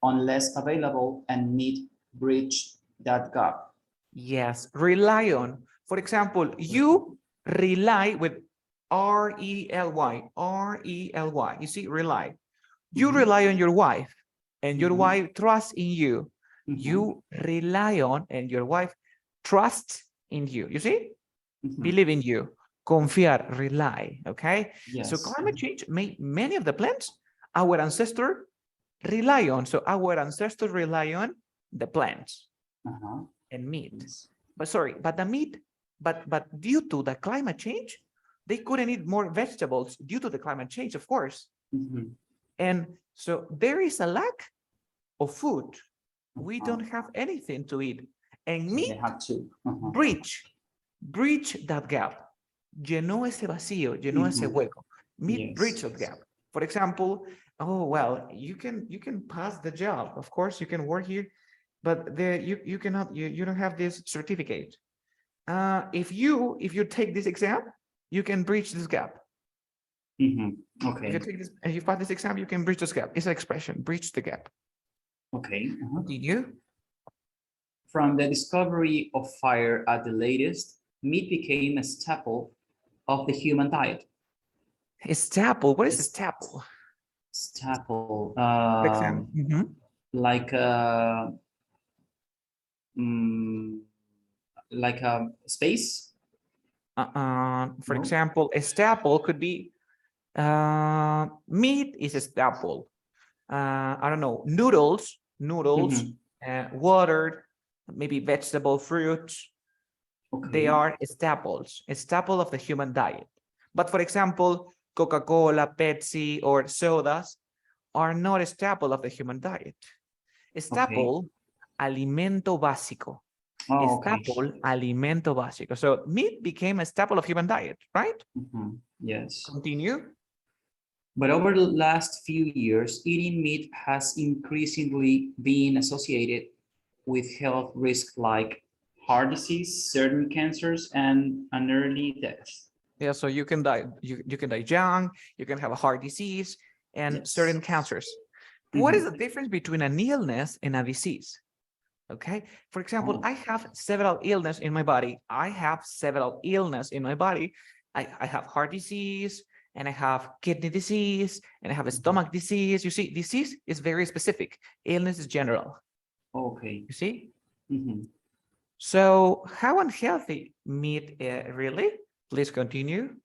on less available, and meat bridged that gap. Yes, rely on. For example, you rely with R-E-L-Y, R-E-L-Y. You see, rely. You rely on your wife and your wife trusts in you. You rely on and your wife trusts in you. You see? Believe in you. Confiar, rely. Okay? So Yes. climate change made many of the plants our ancestor rely on. So our ancestors rely on the plants and meat. Yes. But sorry, but the meat, but due to the climate change, they couldn't eat more vegetables due to the climate change, of course. And so there is a lack of food. We don't have anything to eat. And meat They have to. bridge that gap. Llenó ese vacío, llenó ese hueco. Meat bridge that gap. For example, oh well, you can pass the job. Of course, you can work here, but you cannot, you don't have this certificate. If you take this exam, you can bridge this gap. Okay. If you take this and you pass this exam, you can bridge this gap. It's an expression, bridge the gap. Okay. Continue. From the discovery of fire at the latest, meat became a staple of the human diet. A staple. What is a staple? Staple. Like like a space. For example, a staple could be meat is a staple. I don't know, noodles, water, maybe vegetable, fruits. They are staples, a staple of the human diet. But for example, Coca-Cola, Pepsi, or sodas are not a staple of the human diet. Staple, alimento básico. Staple, alimento básico. So meat became a staple of human diet, right? Yes. Continue. But over the last few years, eating meat has increasingly been associated with health risks like heart disease, certain cancers, and an early death. Yeah, so you can die. You can die young. You can have a heart disease and certain cancers. What is the difference between an illness and a disease? Okay. For example, I have several illness in my body. I have several illness in my body. I have heart disease and I have kidney disease and I have a stomach disease. You see, disease is very specific. Illness is general. Okay. You see? So how unhealthy meat really? Please continue.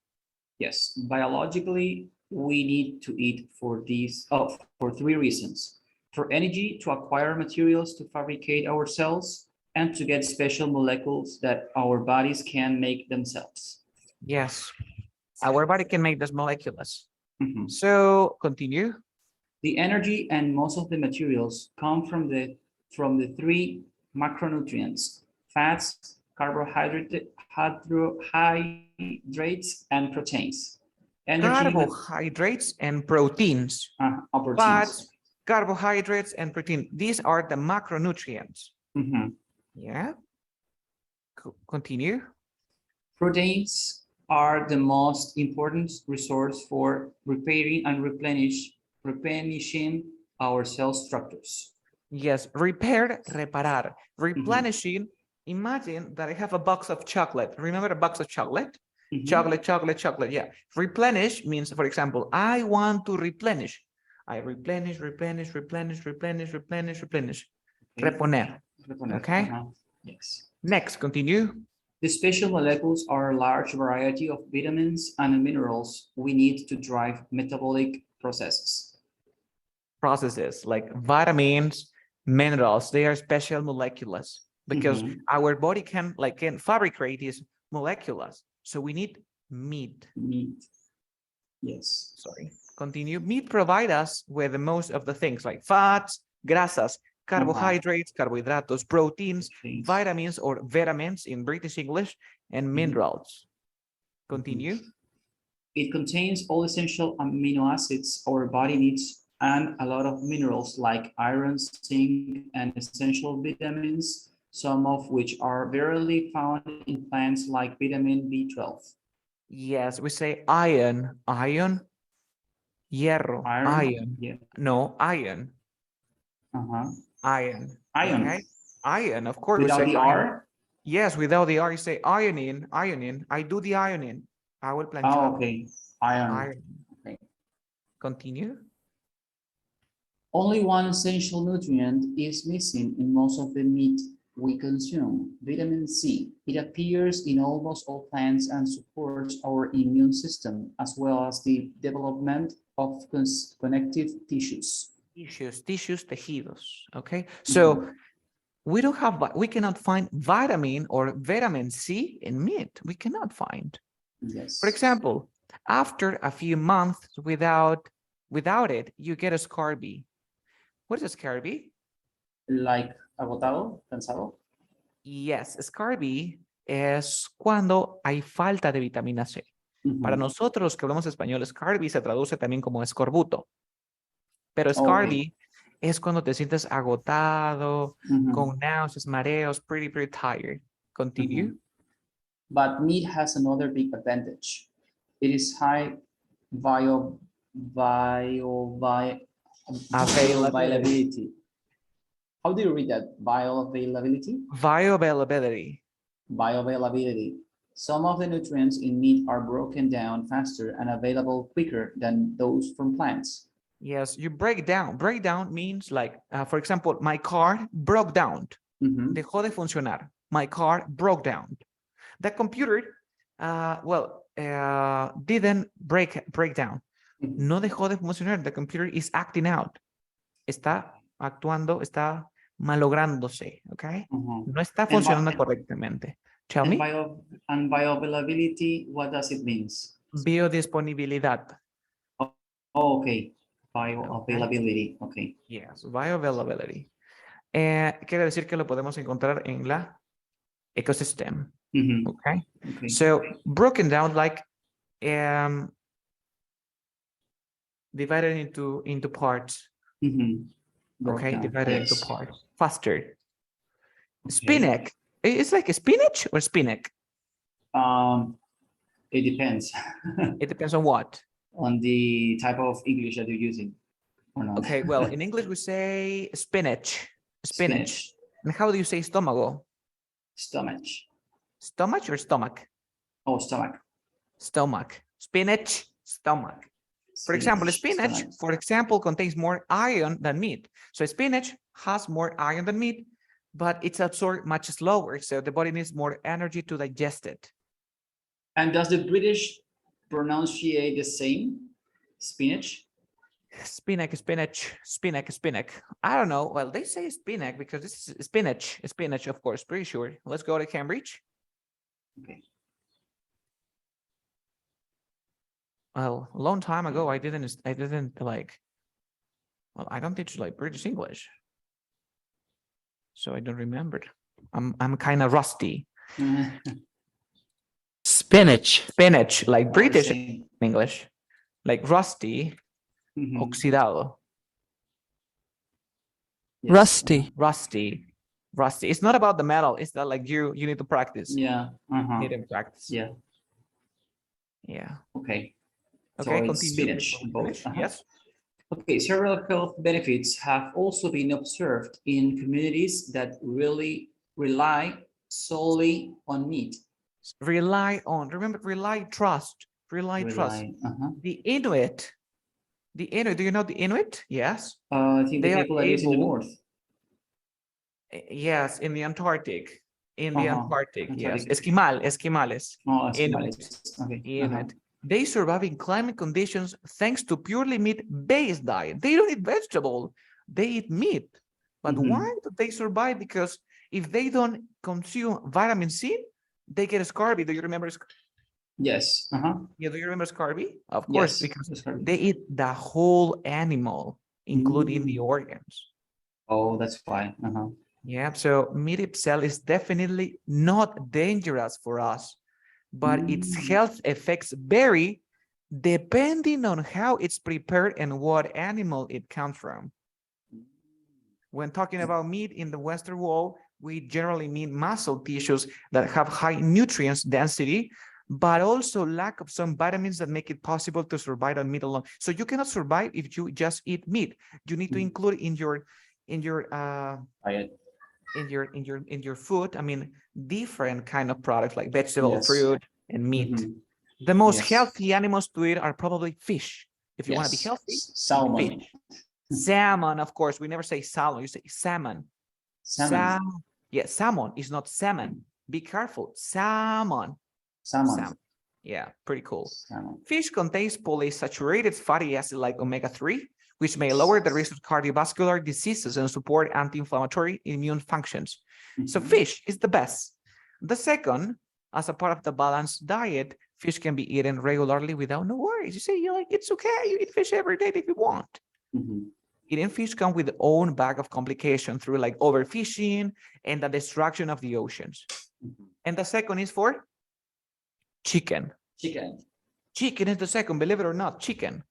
Yes, biologically, we need to eat for for three reasons. For energy, to acquire materials to fabricate our cells, and to get special molecules that our bodies can make themselves. Yes, our body can make those molecules. So continue. The energy and most of the materials come from the three macronutrients: fats, carbohydrates, and proteins. Carbohydrates and proteins. Fats, carbohydrates, and protein. These are the macronutrients. Yeah. Continue. Proteins are the most important resource for repairing and replenishing our cell structures. Yes, repair, reparar. Replenishing, imagine that I have a box of chocolate. Remember a box of chocolate? Chocolate, chocolate, chocolate. Yeah. Replenish means, for example, I want to replenish. I replenish, replenish, replenish, replenish, replenish, replenish. Okay. Reponer. Okay. Yes. Next, continue. The special molecules are a large variety of vitamins and minerals we need to drive metabolic processes. Processes like vitamins, minerals, they are special molecules because our body can fabricate these molecules. So we need meat. Meat. Yes. Sorry. Continue. Meat provide us with the most of the things like fats, grasas, carbohydrates, carbohidratos, proteins, vitamins or vitamins in British English, and minerals. Continue. It contains all essential amino acids our body needs and a lot of minerals like iron, zinc, and essential vitamins, some of which are rarely found in plants like vitamin B12. Yes, we say iron, iron, hierro, iron. Yeah. No, iron. Iron. Iron. Okay. Iron, of course. Without we say the iron. R? Yes, without the R, you say ironing, ironing. I do the ironing. I will planchar. Oh, okay. Iron. Iron. Okay. Continue. Only one essential nutrient is missing in most of the meat we consume, vitamin C. It appears in almost all plants and supports our immune system, as well as the development of connective tissues. Tissues, tejidos. Okay. So we cannot find vitamin or vitamin C in meat. We cannot find. Yes. For example, after a few months without it, you get a scurvy. What is a scurvy? Like agotado, cansado? Yes, scurvy es cuando hay falta de vitamina C. Para nosotros que hablamos español, scurvy se traduce también como escorbuto. Pero scurvy es cuando te sientes agotado, con náuseas, mareos, pretty tired. Continue. But meat has another big advantage. It is high bioavailability. How do you read that? Bioavailability? Bioavailability. Bioavailability. Some of the nutrients in meat are broken down faster and available quicker than those from plants. Yes, you break down. Break down means like, for example, my car broke down. Dejó de funcionar. My car broke down. The computer, didn't break down. No dejó de funcionar. The computer is acting out. Está actuando, está malográndose, okay? No está funcionando correctamente. Tell me. And bioavailability, what does it mean? Biodisponibilidad. Oh, okay. Bioavailability, okay. Yes, bioavailability. Quiere decir que lo podemos encontrar en la ecosystem. Okay? So broken down like divided into parts. Okay, divided into parts faster. Spinach. It's like a spinach or spinach? It depends. It depends on what? On the type of English that you're using or not. Okay, well, in English we say spinach. Spinach. And how do you say stomago? Stomach. Stomach or stomach? Oh, stomach. Stomach. Spinach, stomach. For example, spinach, for example, contains more iron than meat. So spinach has more iron than meat, but it's absorbed much slower. So the body needs more energy to digest it. And does the British pronunciate the same? Spinach? Spinach. I don't know. Well, they say spinach because this is spinach. Spinach, of course, pretty sure. Let's go to Cambridge. Okay. Well, a long time ago, I didn't like, well, I don't teach like British English. So I don't remember. I'm kind of rusty. Spinach, like British English, like rusty, oxidado. Yes. Rusty. It's not about the metal. It's that like you need to practice. Yeah. You need to practice. Yeah. Yeah. Okay. Okay. So Continue. spinach. Both. Yes. Okay, several health benefits have also been observed in communities that really rely solely on meat. Rely on, remember, trust. The Inuit, do you know the Inuit? Yes. I think the They are people that live in the able, north. yes, in the Antarctic. Yes. Antarctic. Esquimales. Oh, Inuit. Esquimales. Okay. Inuit. They survive in climate conditions thanks to purely meat-based diet. They don't eat vegetable, they eat meat. But why do they survive? Because if they don't consume vitamin C, they get scurvy. Do you remember? Yes. Yeah, do you remember scurvy? Of course, Yes. because Scurvy. they eat the whole animal, including the organs. Oh, that's why. Yeah, so meat itself is definitely not dangerous for us, but its health effects vary depending on how it's prepared and what animal it comes from. When talking about meat in the Western world, we generally mean muscle tissues that have high nutrients density, but also lack of some vitamins that make it possible to survive on meat alone. So you cannot survive if you just eat meat. You need to include in your Diet. in your food, I mean, different kind of products like vegetable, fruit, and meat. The most healthy animals to eat are probably fish. If you want to be healthy, salmon. fish. Salmon, of course, we never say salmon, you say salmon. Yeah, salmon is not salmon. Be careful. Salmon. Yeah, pretty cool. Fish contains polysaturated fatty acid like omega-3, which may lower the risk of cardiovascular diseases and support anti-inflammatory immune functions. So fish is the best. The second, as a part of the balanced diet, fish can be eaten regularly without no worries. You say, it's okay, you eat fish every day if you want. Eating fish comes with its own bag of complications through like overfishing and the destruction of the oceans. And the second is for chicken. Chicken is the second, believe it or not, chicken.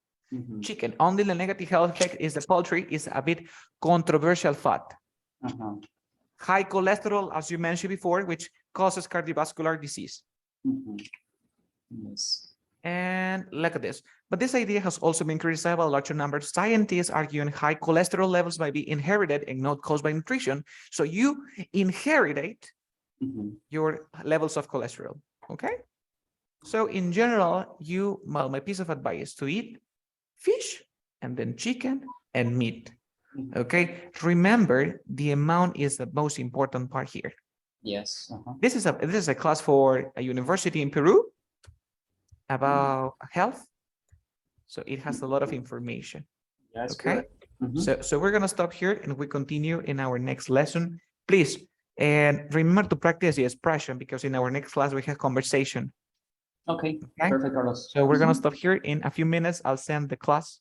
Chicken, only the negative health effect is the poultry is a bit controversial fat. High cholesterol, as you mentioned before, which causes cardiovascular disease. And look at this. But this idea has also been criticized by a larger number of scientists, arguing high cholesterol levels might be inherited and not caused by nutrition. So you inherited your levels of cholesterol. Okay. So in general, my piece of advice is to eat fish and then chicken and meat. Okay. Remember, the amount is the most important part here. Yes. This is a class for a university in Peru about health. So it has a lot of information. Yes, okay. So we're gonna stop here and we continue in our next lesson. Please, and remember to practice the expression because in our next class we have conversation. Okay. Perfect, Carlos. So we're gonna stop here in a few minutes. I'll send the class.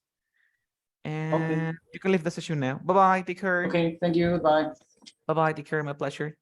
And you can leave the session now. Bye-bye. Take care. Okay, thank you. Bye. Bye-bye. Take care. My pleasure.